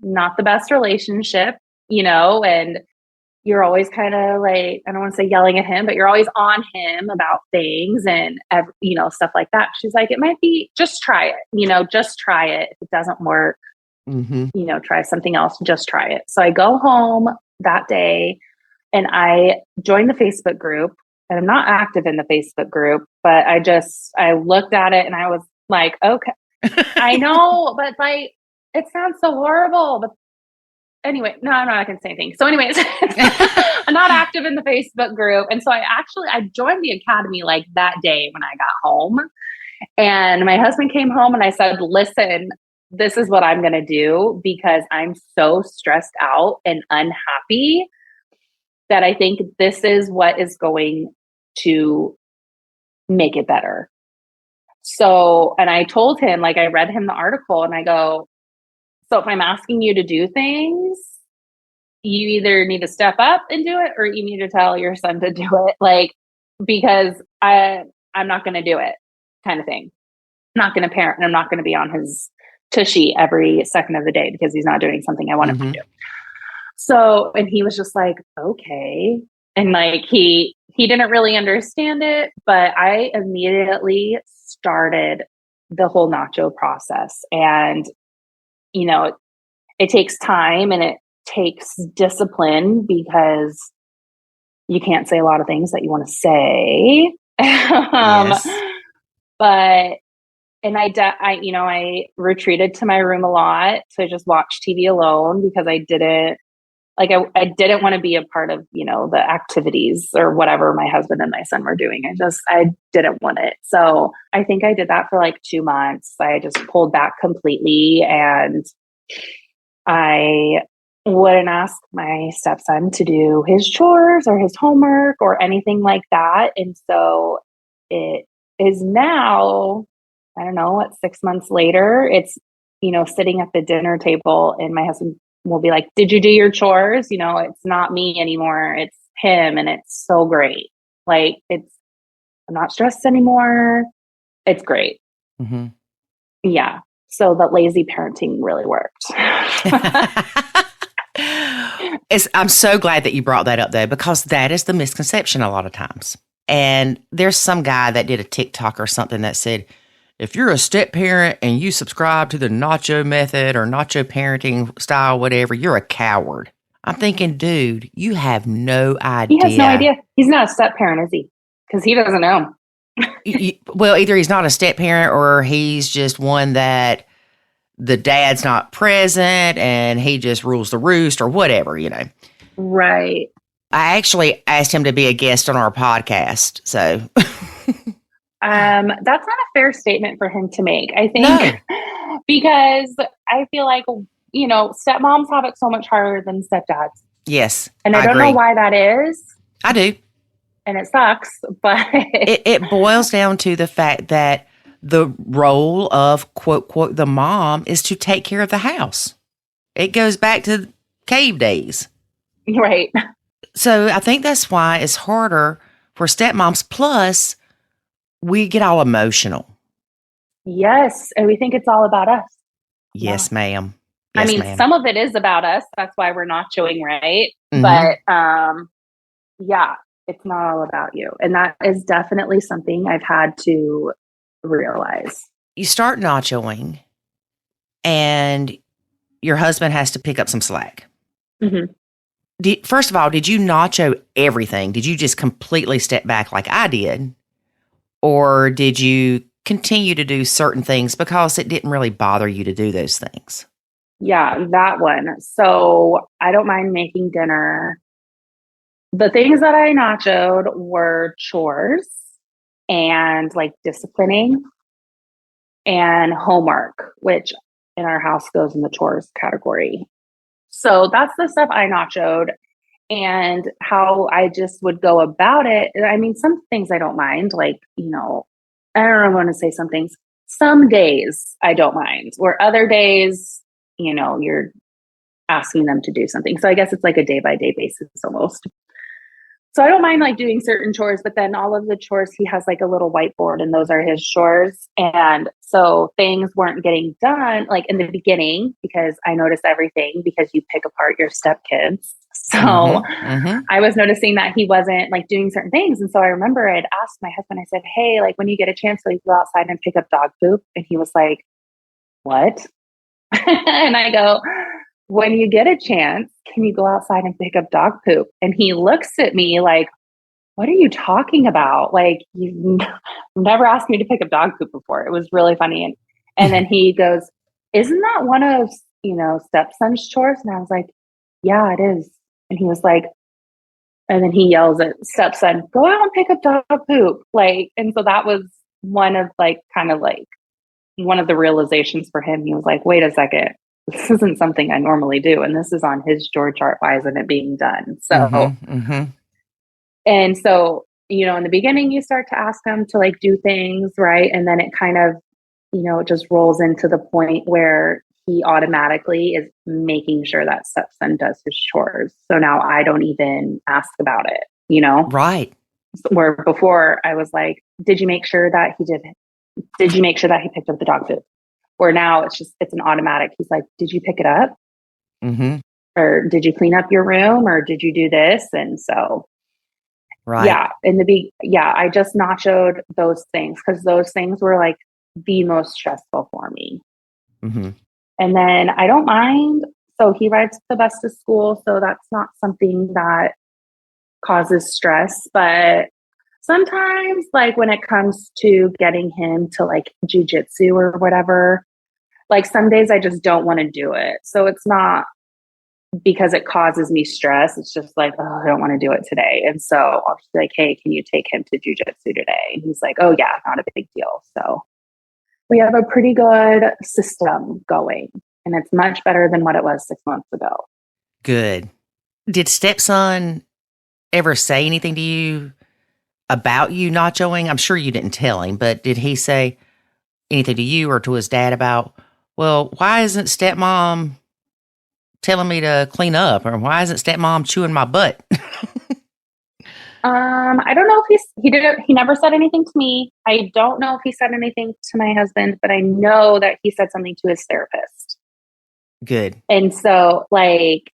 not the best relationship, you know, and you're always kind of like, I don't want to say yelling at him, but you're always on him about things and, stuff like that. She's like, it might be, just try it, just try it. If it doesn't work, try something else, just try it. So I go home that day and I joined the Facebook group, and I'm not active in the Facebook group, but I looked at it and I was like, okay, I know, but like, it sounds so horrible, but anyway, no, I'm not going to say anything. So anyways, I'm not active in the Facebook group. And so I joined the academy like that day when I got home, and my husband came home and I said, listen, this is what I'm going to do because I'm so stressed out and unhappy that I think this is what is going to make it better. So, and I told him, like, I read him the article and I go, so if I'm asking you to do things, you either need to step up and do it, or you need to tell your son to do it. Like, because I'm not going to do it, kind of thing. I'm not going to parent, and I'm not going to be on his tushy every second of the day because he's not doing something I want him to do. So, and he was just like, okay. And like, he didn't really understand it, but I immediately started the whole nacho process. And, it takes time and it takes discipline because you can't say a lot of things that you want to say. Yes. But, and I retreated to my room a lot to just watch TV alone because I didn't want to be a part of, the activities or whatever my husband and my son were doing. I didn't want it. So I think I did that for like 2 months. I just pulled back completely, and I wouldn't ask my stepson to do his chores or his homework or anything like that. And so it is now, I don't know, 6 months later, it's, sitting at the dinner table and my husband will be like, did you do your chores? It's not me anymore. It's him. And it's so great. Like, I'm not stressed anymore. It's great. Mm-hmm. Yeah. So that lazy parenting really worked. I'm so glad that you brought that up, though, because that is the misconception a lot of times. And there's some guy that did a TikTok or something that said, if you're a step parent and you subscribe to the nacho method or nacho parenting style, whatever, you're a coward. I'm thinking, dude, you have no idea. He has no idea. He's not a step parent, is he? Because he doesn't know. Well, either he's not a step parent or he's just one that the dad's not present and he just rules the roost or whatever, Right. I actually asked him to be a guest on our podcast. So that's not a fair statement for him to make, I think, because I feel like, stepmoms have it so much harder than stepdads. Yes. And I don't know why that is. I do. And it sucks, but it boils down to the fact that the role of quote, quote, the mom is to take care of the house. It goes back to cave days. Right. So I think that's why it's harder for stepmoms. Plus, we get all emotional. Yes. And we think it's all about us. Yes, Yeah. ma'am. Yes, ma'am. Some of it is about us. That's why we're not showing, right? Mm-hmm. But yeah, it's not all about you. And that is definitely something I've had to realize. You start nachoing and your husband has to pick up some slack. Mm-hmm. First of all, did you nacho everything? Did you just completely step back like I did? Or did you continue to do certain things because it didn't really bother you to do those things? Yeah, that one. So I don't mind making dinner. The things that I nachoed were chores and like disciplining and homework, which in our house goes in the chores category. So that's the stuff I nachoed, and how I just would go about it. I mean, some things I don't mind, like, I don't want to say some things. Some days I don't mind, where other days, you're asking them to do something. So I guess it's like a day by day basis almost. So I don't mind like doing certain chores, but then all of the chores, he has like a little whiteboard and those are his chores. And so things weren't getting done like in the beginning because I noticed everything because you pick apart your stepkids. So I was noticing that he wasn't like doing certain things. And so I remember I'd asked my husband, I said, hey, like when you get a chance, like go outside and pick up dog poop. And he was like, what? And I go, when you get a chance, can you go outside and pick up dog poop? And he looks at me like, what are you talking about? Like, you've never asked me to pick up dog poop before. It was really funny. And then he goes, isn't that one of, stepson's chores? And I was like, yeah, it is. And he was like, and then he yells at stepson, go out and pick up dog poop. Like, and so that was one of like, kind of like one of the realizations for him. He was like, wait a second. This isn't something I normally do. And this is on his chore chart. Why isn't it being done? So, and so, in the beginning, you start to ask them to like do things, right? And then it kind of, it just rolls into the point where he automatically is making sure that stepson does his chores. So now I don't even ask about it, Right. Where before I was like, did you make sure that he did? Did you make sure that he picked up the dog food? Where now it's an automatic. He's like, did you pick it up? Or did you clean up your room? Or did you do this? And so, right. Yeah, I just nachoed those things because those things were like the most stressful for me. And then I don't mind. So he rides the bus to school. So that's not something that causes stress. But sometimes, like when it comes to getting him to like jujitsu or whatever, like some days I just don't want to do it. So it's not because it causes me stress. It's just like, oh, I don't want to do it today. And so I'll just be like, hey, can you take him to jujitsu today? And he's like, oh yeah, not a big deal. So we have a pretty good system going, and it's much better than what it was 6 months ago. Good. Did stepson ever say anything to you about you nachoing? I'm sure you didn't tell him, but did he say anything to you or to his dad about, well, why isn't stepmom telling me to clean up, or why isn't stepmom chewing my butt? I don't know if he never said anything to me. I don't know if he said anything to my husband, but I know that he said something to his therapist. Good. And so like,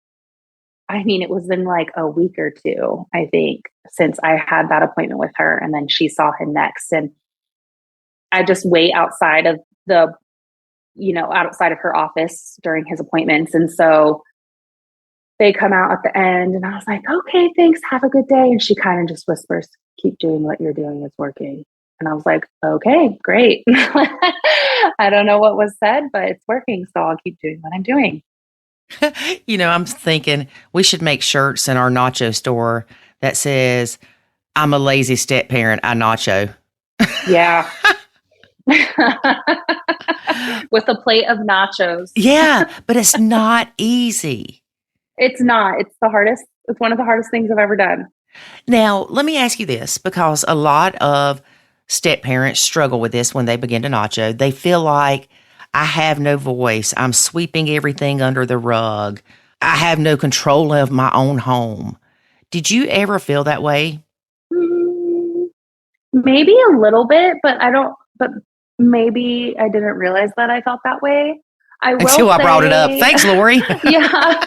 I mean, it was in like a week or two, I think, since I had that appointment with her, and then she saw him next. And I just wait outside of outside of her office during his appointments. And so they come out at the end and I was like, okay, thanks. Have a good day. And she kind of just whispers, keep doing what you're doing. It's working. And I was like, okay, great. I don't know what was said, but it's working. So I'll keep doing what I'm doing. I'm thinking we should make shirts in our nacho store that says, I'm a lazy step parent. I nacho. Yeah. With a plate of nachos. Yeah, but it's not easy. It's not. It's the hardest. It's one of the hardest things I've ever done. Now, let me ask you this, because a lot of step parents struggle with this when they begin to nacho. They feel like, I have no voice. I'm sweeping everything under the rug. I have no control of my own home. Did you ever feel that way? Maybe a little bit, but maybe I didn't realize that I felt that way. Until I brought it up. Thanks, Lori. Yeah.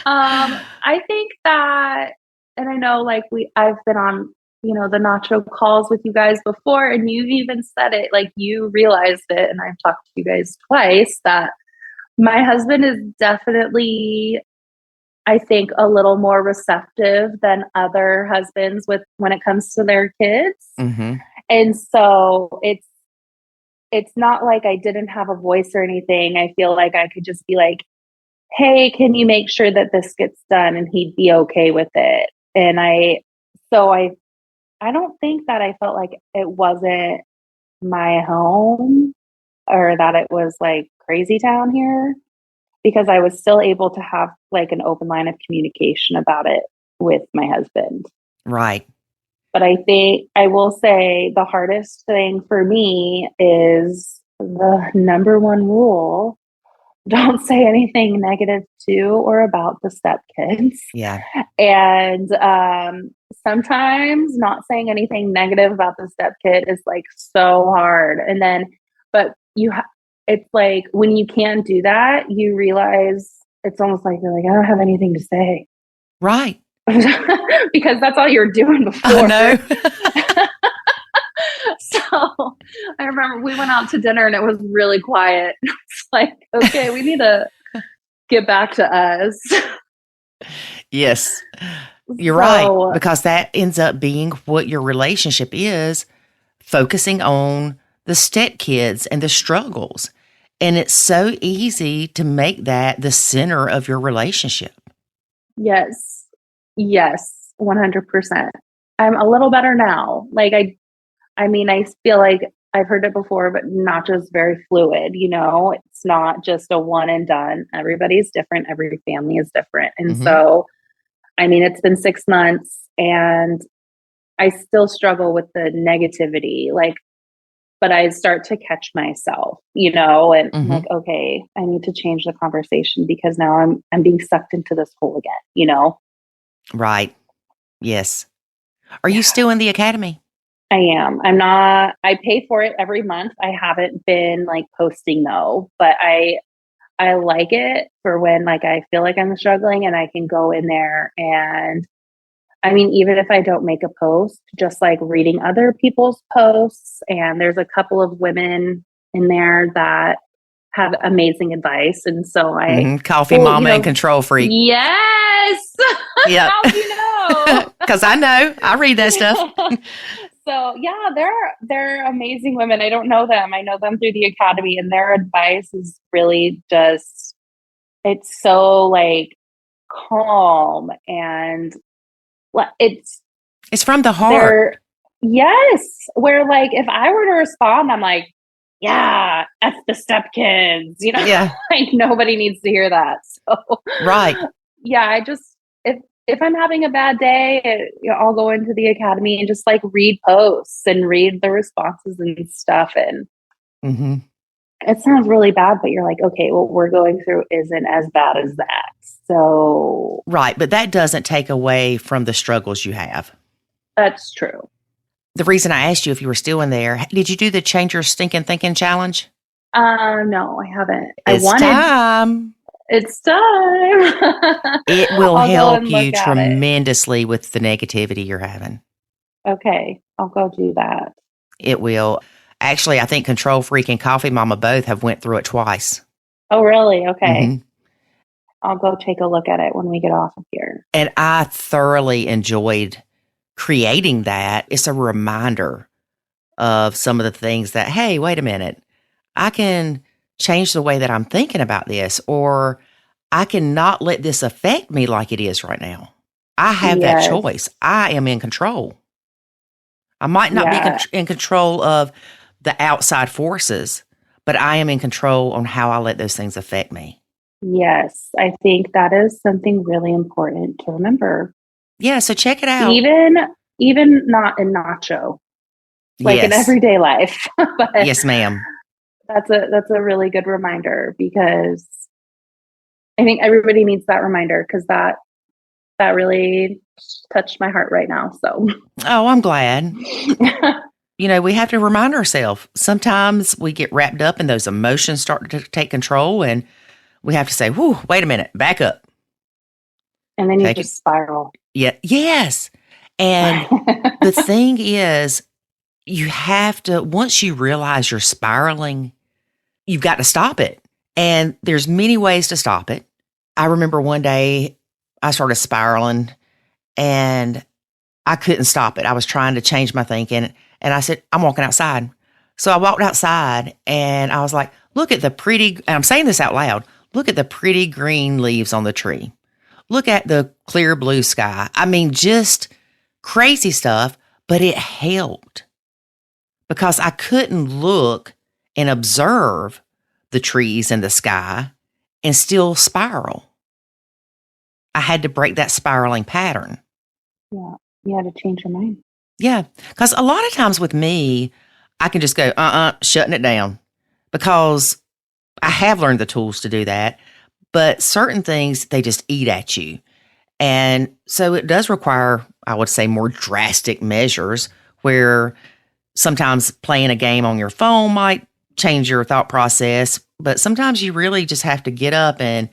I think that, and I know like I've been on, the nacho calls with you guys before, and you've even said it, like you realized it. And I've talked to you guys twice that my husband is definitely, I think, a little more receptive than other husbands when it comes to their kids. And so it's not like I didn't have a voice or anything. I feel like I could just be like, hey, can you make sure that this gets done? And he'd be okay with it. And I don't think that I felt like it wasn't my home or that it was like crazy town here, because I was still able to have like an open line of communication about it with my husband. Right. But I think I will say the hardest thing for me is the number one rule don't say anything negative to or about the stepkids. Yeah. And sometimes not saying anything negative about the stepkid is like so hard. And then, but it's like when you can't do that, you realize it's almost like you're like, I don't have anything to say. Right. Because that's all you're doing before. I know. So I remember we went out to dinner and it was really quiet. It's like, okay, we need to get back to us. Yes, you're right. Because that ends up being what your relationship is, focusing on the stepkids and the struggles. And it's so easy to make that the center of your relationship. Yes. Yes. 100%. I'm a little better now. Like I mean, I feel like I've heard it before, but Nacho's very fluid, you know, it's not just a one and done. Everybody's different. Every family is different. And so, I mean, it's been 6 months and I still struggle with the negativity, like, but I start to catch myself, you know, and I'm like, okay, I need to change the conversation because now I'm being sucked into this hole again, you know? Right. Yes. Are you still in the academy? I am. I'm not, I pay for it every month. I haven't been like posting though, but I like it for when like I feel like I'm struggling and I can go in there and I mean, even if I don't make a post, just like reading other people's posts, and there's a couple of women in there that have amazing advice. And so Coffee Mama and Control Freak. Yes. Yeah. How do you know? Because I know. I read that stuff. So yeah, they're amazing women. I don't know them. I know them through the academy, and their advice is really just, it's so like calm and it's from the heart. Yes. Where like, if I were to respond, I'm like, yeah, F the stepkids, you know, like nobody needs to hear that. So, right. Yeah. I just, if I'm having a bad day, I'll go into the academy and just like read posts and read the responses and stuff. And it sounds really bad, but you're like, okay, what we're going through isn't as bad as that. So, right. But that doesn't take away from the struggles you have. That's true. The reason I asked you if you were still in there, did you do the Change Your Stinking Thinking Challenge? No, I haven't. Time. It's time. It will help you tremendously with the negativity you're having. Okay. I'll go do that. It will. Actually, I think Control Freak and Coffee Mama both have went through it twice. Oh, really? Okay. I'll go take a look at it when we get off of here. And I thoroughly enjoyed creating that. It's a reminder of some of the things that, hey, wait a minute, I can change the way that I'm thinking about this, or I cannot let this affect me like it is right now. I have that choice. I am in control. I might not be in control of the outside forces, but I am in control on how I let those things affect me. Yes, I think that is something really important to remember. Yeah, so check it out. Even not in Nacho, like in everyday life. But yes, ma'am. That's a really good reminder, because I think everybody needs that reminder, because that really touched my heart right now. So, oh, I'm glad. You know, we have to remind ourselves. Sometimes we get wrapped up and those emotions start to take control, and we have to say, whew, wait a minute, back up. And then you just spiral. Yeah. Yes. And the thing is, you have to, once you realize you're spiraling, you've got to stop it. And there's many ways to stop it. I remember one day I started spiraling and I couldn't stop it. I was trying to change my thinking, and I said, I'm walking outside. So I walked outside and I was like, look at the pretty, and I'm saying this out loud, look at the pretty green leaves on the tree. Look at the clear blue sky. I mean, just crazy stuff, but it helped because I couldn't look and observe the trees and the sky and still spiral. I had to break that spiraling pattern. Yeah, you had to change your mind. Yeah, because a lot of times with me, I can just go, shutting it down, because I have learned the tools to do that, but certain things, they just eat at you. And so it does require, I would say, more drastic measures where sometimes playing a game on your phone might change your thought process, but sometimes you really just have to get up and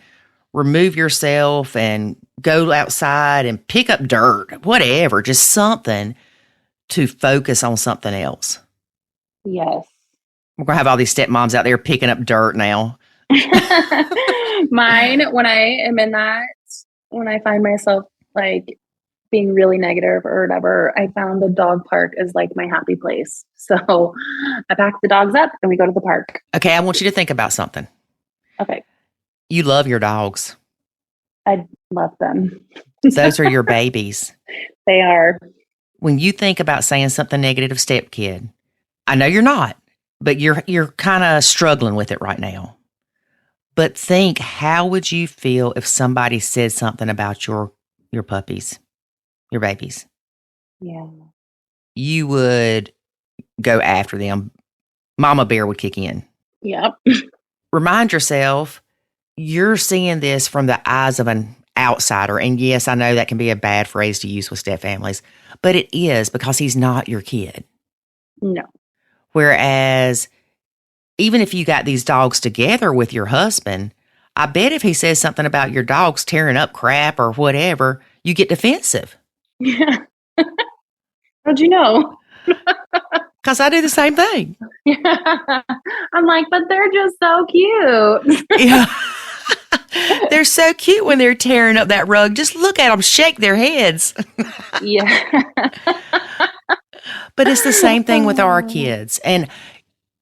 remove yourself and go outside and pick up dirt, whatever, just something to focus on something else. Yes. We're going to have all these stepmoms out there picking up dirt now. Mine, when I am in that, when I find myself like being really negative or whatever, I found the dog park is like my happy place. So I pack the dogs up and we go to the park. Okay, I want you to think about something. Okay. You love your dogs. I love them. Those are your babies. They are. When you think about saying something negative to stepkid, I know you're not, but you're kind of struggling with it right now. But think, how would you feel if somebody said something about your puppies, your babies? Yeah. You would go after them. Mama bear would kick in. Yep. Remind yourself, you're seeing this from the eyes of an outsider. And yes, I know that can be a bad phrase to use with step families, but it is because he's not your kid. No. Whereas even if you got these dogs together with your husband, I bet if he says something about your dogs tearing up crap or whatever, you get defensive. Yeah. How'd you know? Because I do the same thing. Yeah. I'm like, but they're just so cute. Yeah. They're so cute when they're tearing up that rug. Just look at them shake their heads. Yeah. But it's the same thing with our kids. And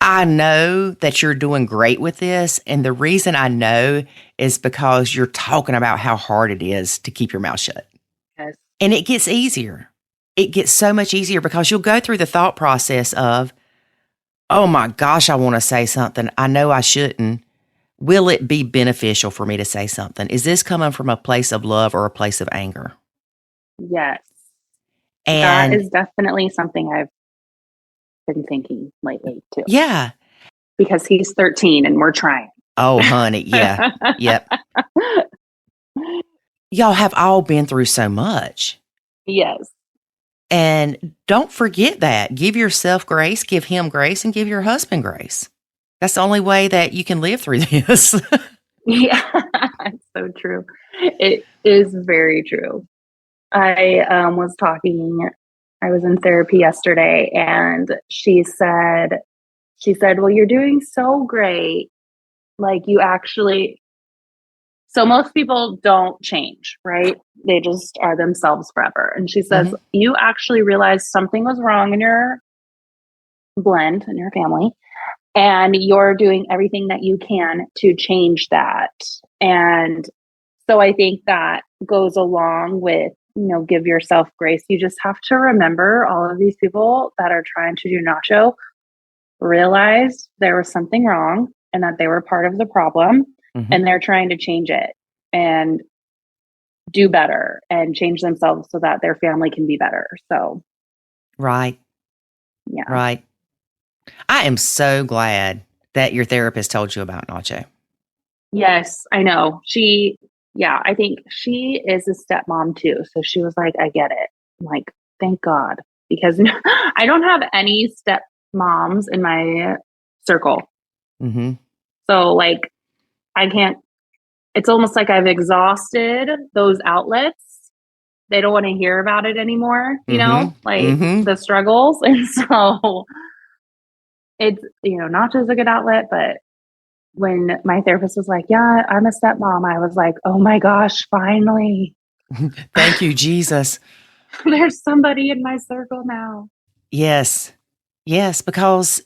I know that you're doing great with this. And the reason I know is because you're talking about how hard it is to keep your mouth shut. Yes. And it gets easier. It gets so much easier because you'll go through the thought process of, oh my gosh, I want to say something. I know I shouldn't. Will it be beneficial for me to say something? Is this coming from a place of love or a place of anger? Yes. And that is definitely something I've been thinking lately too. yeah. Because he's 13 and we're trying. Oh, honey. Yeah. Yep. Y'all have all been through so much. Yes. And don't forget that. Give yourself grace, give him grace, and give your husband grace. That's the only way that you can live through this. Yeah, it's so true. It is very true. I was in therapy yesterday and she said, well, you're doing so great. Like so most people don't change, right? They just are themselves forever. And she says, you actually realized something was wrong in your blend, in your family, and you're doing everything that you can to change that. And so I think that goes along with, give yourself grace. You just have to remember all of these people that are trying to do Nacho realized there was something wrong and that they were part of the problem. And they're trying to change it and do better and change themselves so that their family can be better. So, right. Yeah. Right. I am so glad that your therapist told you about Nacho. Yes, I know. I think she is a stepmom too. So she was like, I get it. I'm like, thank God, because I don't have any stepmoms in my circle. So like, I can't, it's almost like I've exhausted those outlets. They don't want to hear about it anymore, the struggles. And so it's, Nacho's a good outlet, but when my therapist was like, yeah, I'm a stepmom, I was like, oh my gosh, finally. Thank you, Jesus. There's somebody in my circle now. Yes. Yes, because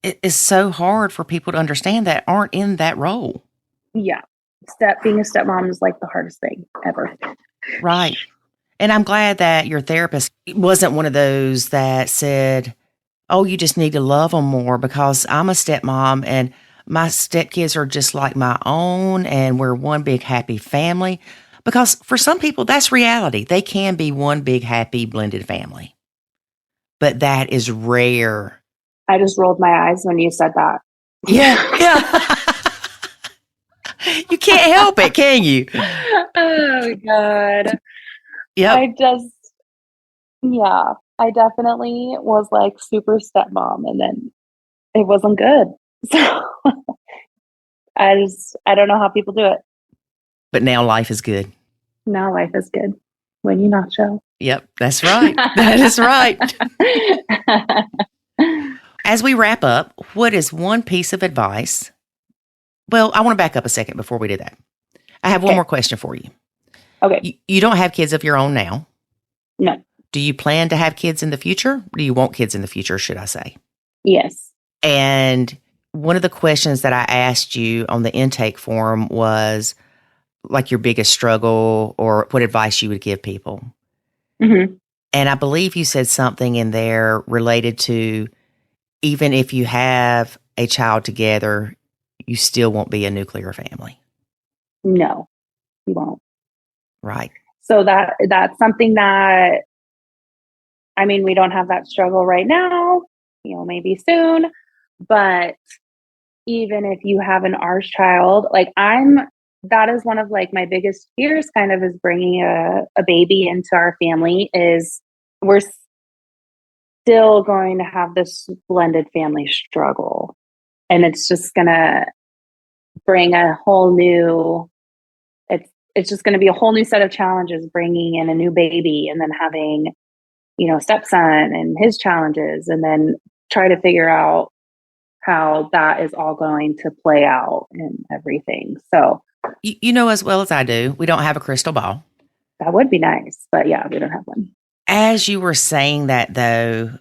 it is so hard for people to understand that aren't in that role. Yeah. Being a stepmom is like the hardest thing ever. Right. And I'm glad that your therapist wasn't one of those that said, oh, you just need to love them more because I'm a stepmom and my stepkids are just like my own and we're one big happy family. Because for some people, that's reality. They can be one big happy blended family. But that is rare. I just rolled my eyes when you said that. Yeah. You can't help it, can you? Oh God. Yep. I definitely was like super stepmom, and then it wasn't good. So I don't know how people do it. But now life is good. Now life is good when you nacho. Yep, that's right. That is right. As we wrap up, what is one piece of advice? Well, I want to back up a second before we do that. I have one more question for you. Okay. You don't have kids of your own now. No. Do you plan to have kids in the future? Do you want kids in the future, should I say? Yes. And one of the questions that I asked you on the intake form was like your biggest struggle or what advice you would give people. Mm-hmm. And I believe you said something in there related to even if you have a child together, you still won't be a nuclear family. No, you won't. Right. So that's something that, I mean, we don't have that struggle right now, maybe soon, but even if you have an ours child, that is one of like my biggest fears kind of is bringing a baby into our family is we're still going to have this blended family struggle. And it's just going to bring a whole new, it's just going to be a whole new set of challenges bringing in a new baby and then having, stepson and his challenges and then try to figure out how that is all going to play out and everything. So, you know as well as I do, we don't have a crystal ball. That would be nice, but yeah, we don't have one. As you were saying that though,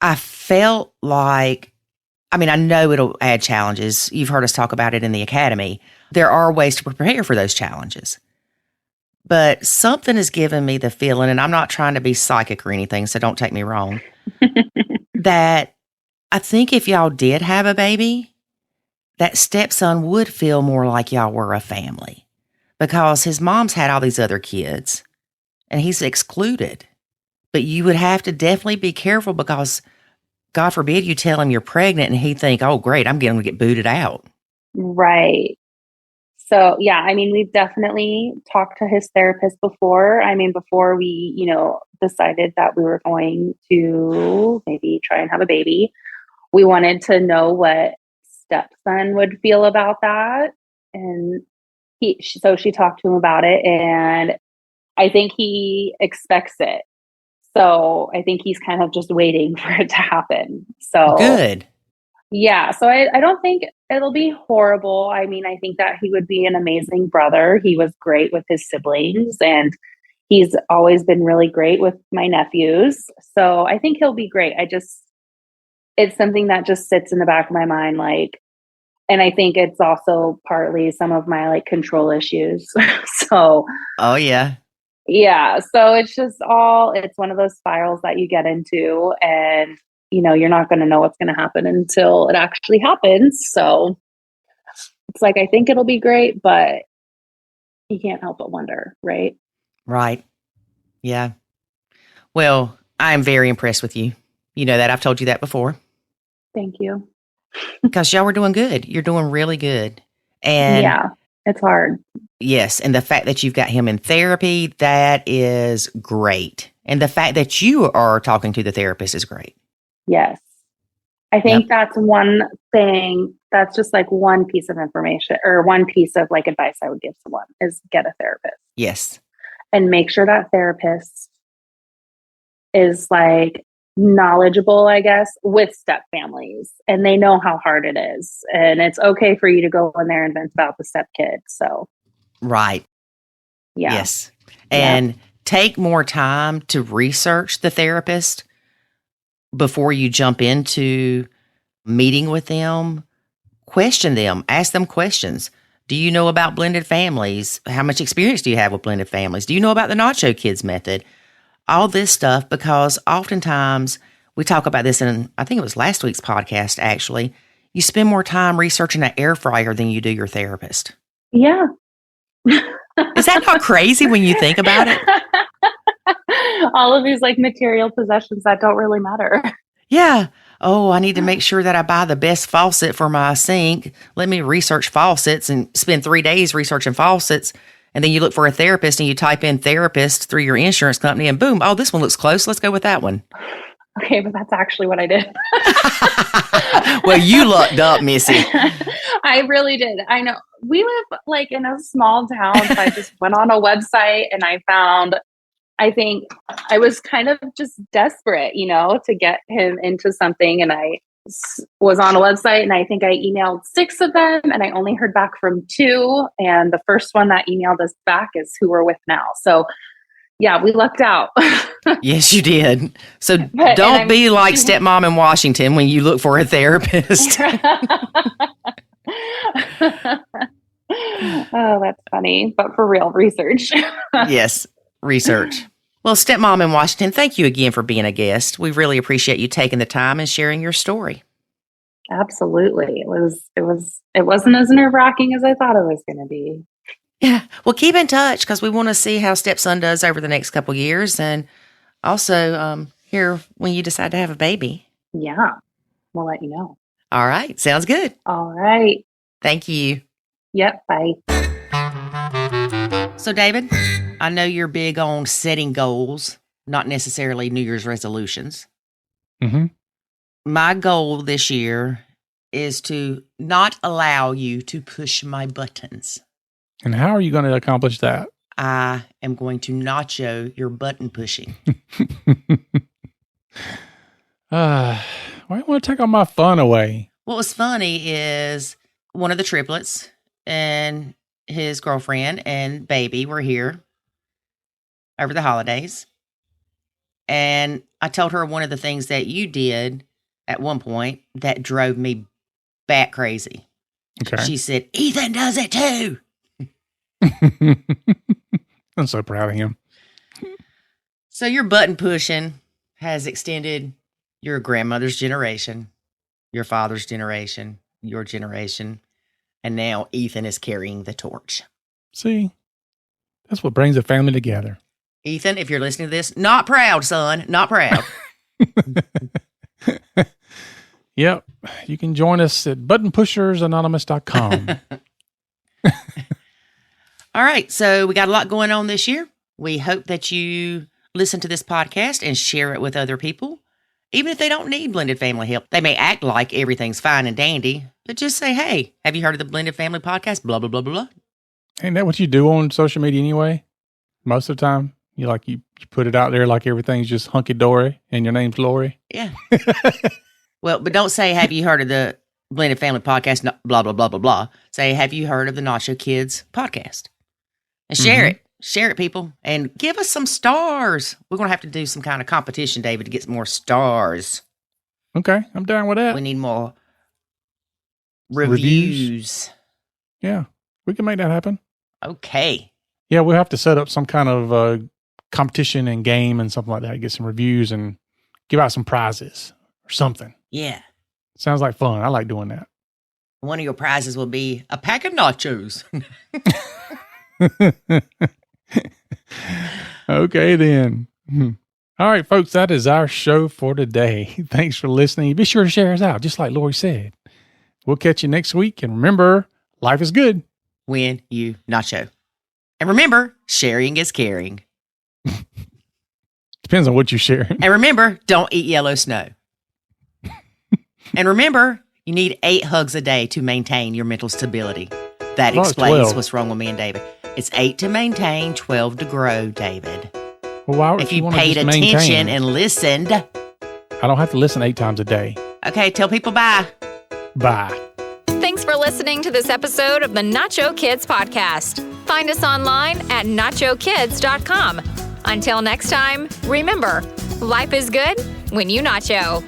I felt like, I mean, I know it'll add challenges. You've heard us talk about it in the academy. There are ways to prepare for those challenges. But something has given me the feeling, and I'm not trying to be psychic or anything, so don't take me wrong, that I think if y'all did have a baby, that stepson would feel more like y'all were a family because his mom's had all these other kids and he's excluded. But you would have to definitely be careful because God forbid you tell him you're pregnant and he think, oh, great, I'm going to get booted out. Right. So, yeah, I mean, we've definitely talked to his therapist before. I mean, before we, decided that we were going to maybe try and have a baby, we wanted to know what stepson would feel about that. And so she talked to him about it, and I think he expects it. So I think he's kind of just waiting for it to happen. So good. Yeah. So I don't think it'll be horrible. I mean, I think that he would be an amazing brother. He was great with his siblings and he's always been really great with my nephews. So I think he'll be great. It's something that just sits in the back of my mind. And I think it's also partly some of my control issues. So, oh yeah. Yeah. So it's one of those spirals that you get into and, you're not going to know what's going to happen until it actually happens. So it's I think it'll be great, but you can't help but wonder, right? Right. Yeah. Well, I'm very impressed with you. You know that. I've told you that before. Thank you. Because y'all were doing good. You're doing really good. And yeah, it's hard. Yes. And the fact that you've got him in therapy, that is great. And the fact that you are talking to the therapist is great. Yes. I think that's one thing, that's just one piece of information or one piece of advice I would give someone is get a therapist. Yes. And make sure that therapist is knowledgeable, I guess, with step families. And they know how hard it is. And it's okay for you to go in there and vent about the step kid. So. Right. Yeah. Yes. And take more time to research the therapist before you jump into meeting with them. Question them. Ask them questions. Do you know about blended families? How much experience do you have with blended families? Do you know about the Nacho Kids method? All this stuff, because oftentimes we talk about this in, I think it was last week's podcast, actually. You spend more time researching an air fryer than you do your therapist. Yeah. Is that not crazy when you think about it? All of these material possessions that don't really matter. Yeah. oh, I need to make sure that I buy the best faucet for my sink. Let me research faucets and spend 3 days researching faucets. And then you look for a therapist and you type in therapist through your insurance company and boom, oh, this one looks close. Let's go with that one. Okay, but that's actually what I did. Well, you lucked up, Missy. I really did. I know. We live like in a small town. So I just went on a website and I think I was kind of just desperate, to get him into something. And I was on a website and I think I emailed 6 of them and I only heard back from 2. And the first one that emailed us back is who we're with now. So yeah, we lucked out. Yes, you did. So don't be like Stepmom in Washington when you look for a therapist. Oh, that's funny. But for real, research. Yes, research. Well, Stepmom in Washington, thank you again for being a guest. We really appreciate you taking the time and sharing your story. Absolutely. It wasn't as nerve-wracking as I thought it was going to be. Yeah. Well, keep in touch because we want to see how stepson does over the next couple years, and also hear when you decide to have a baby. Yeah. We'll let you know. All right. Sounds good. All right. Thank you. Yep. Bye. So, David, I know you're big on setting goals, not necessarily New Year's resolutions. Mm-hmm. My goal this year is to not allow you to push my buttons. And how are you going to accomplish that? I am going to nacho your button pushing. Why do you want to take all my fun away? What was funny is one of the triplets and his girlfriend and baby were here over the holidays. And I told her one of the things that you did at one point that drove me bat crazy. Okay. She said, Ethan does it too. I'm so proud of him. So your button pushing has extended your grandmother's generation, your father's generation, your generation, and now Ethan is carrying the torch. See, that's what brings a family together. Ethan, if you're listening to this, not proud, son, not proud. Yep. You can join us at buttonpushersanonymous.com. All right. So we got a lot going on this year. We hope that you listen to this podcast and share it with other people. Even if they don't need blended family help, they may act like everything's fine and dandy, but just say, hey, have you heard of the Blended Family Podcast? Blah, blah, blah, blah, blah. Ain't that what you do on social media anyway? Most of the time, you put it out there like everything's just hunky-dory and your name's Lori. Yeah. Well, but don't say, have you heard of the Blended Family Podcast? No, blah, blah, blah, blah, blah. Say, have you heard of the Nacho Kids Podcast? And share it. Share it, people. And give us some stars. We're going to have to do some kind of competition, David, to get some more stars. Okay. I'm down with that. We need more reviews. Yeah. We can make that happen. Okay. Yeah, we'll have to set up some kind of competition and game and something like that. Get some reviews and give out some prizes or something. Yeah. Sounds like fun. I like doing that. One of your prizes will be a pack of nachos. Okay, then. All right, folks, that is our show for today. Thanks for listening. Be sure to share us out, just like Lori said. We'll catch you next week. And remember, life is good when you nacho. And remember, sharing is caring. Depends on what you're sharing. And remember, don't eat yellow snow. And remember, you need 8 hugs a day to maintain your mental stability. That explains what's wrong with me and David. It's 8 to maintain, 12 to grow, David. Well, why if you paid attention and listened. I don't have to listen 8 times a day. Okay, tell people bye. Bye. Thanks for listening to this episode of the Nacho Kids Podcast. Find us online at nachokids.com. Until next time, remember, life is good when you nacho.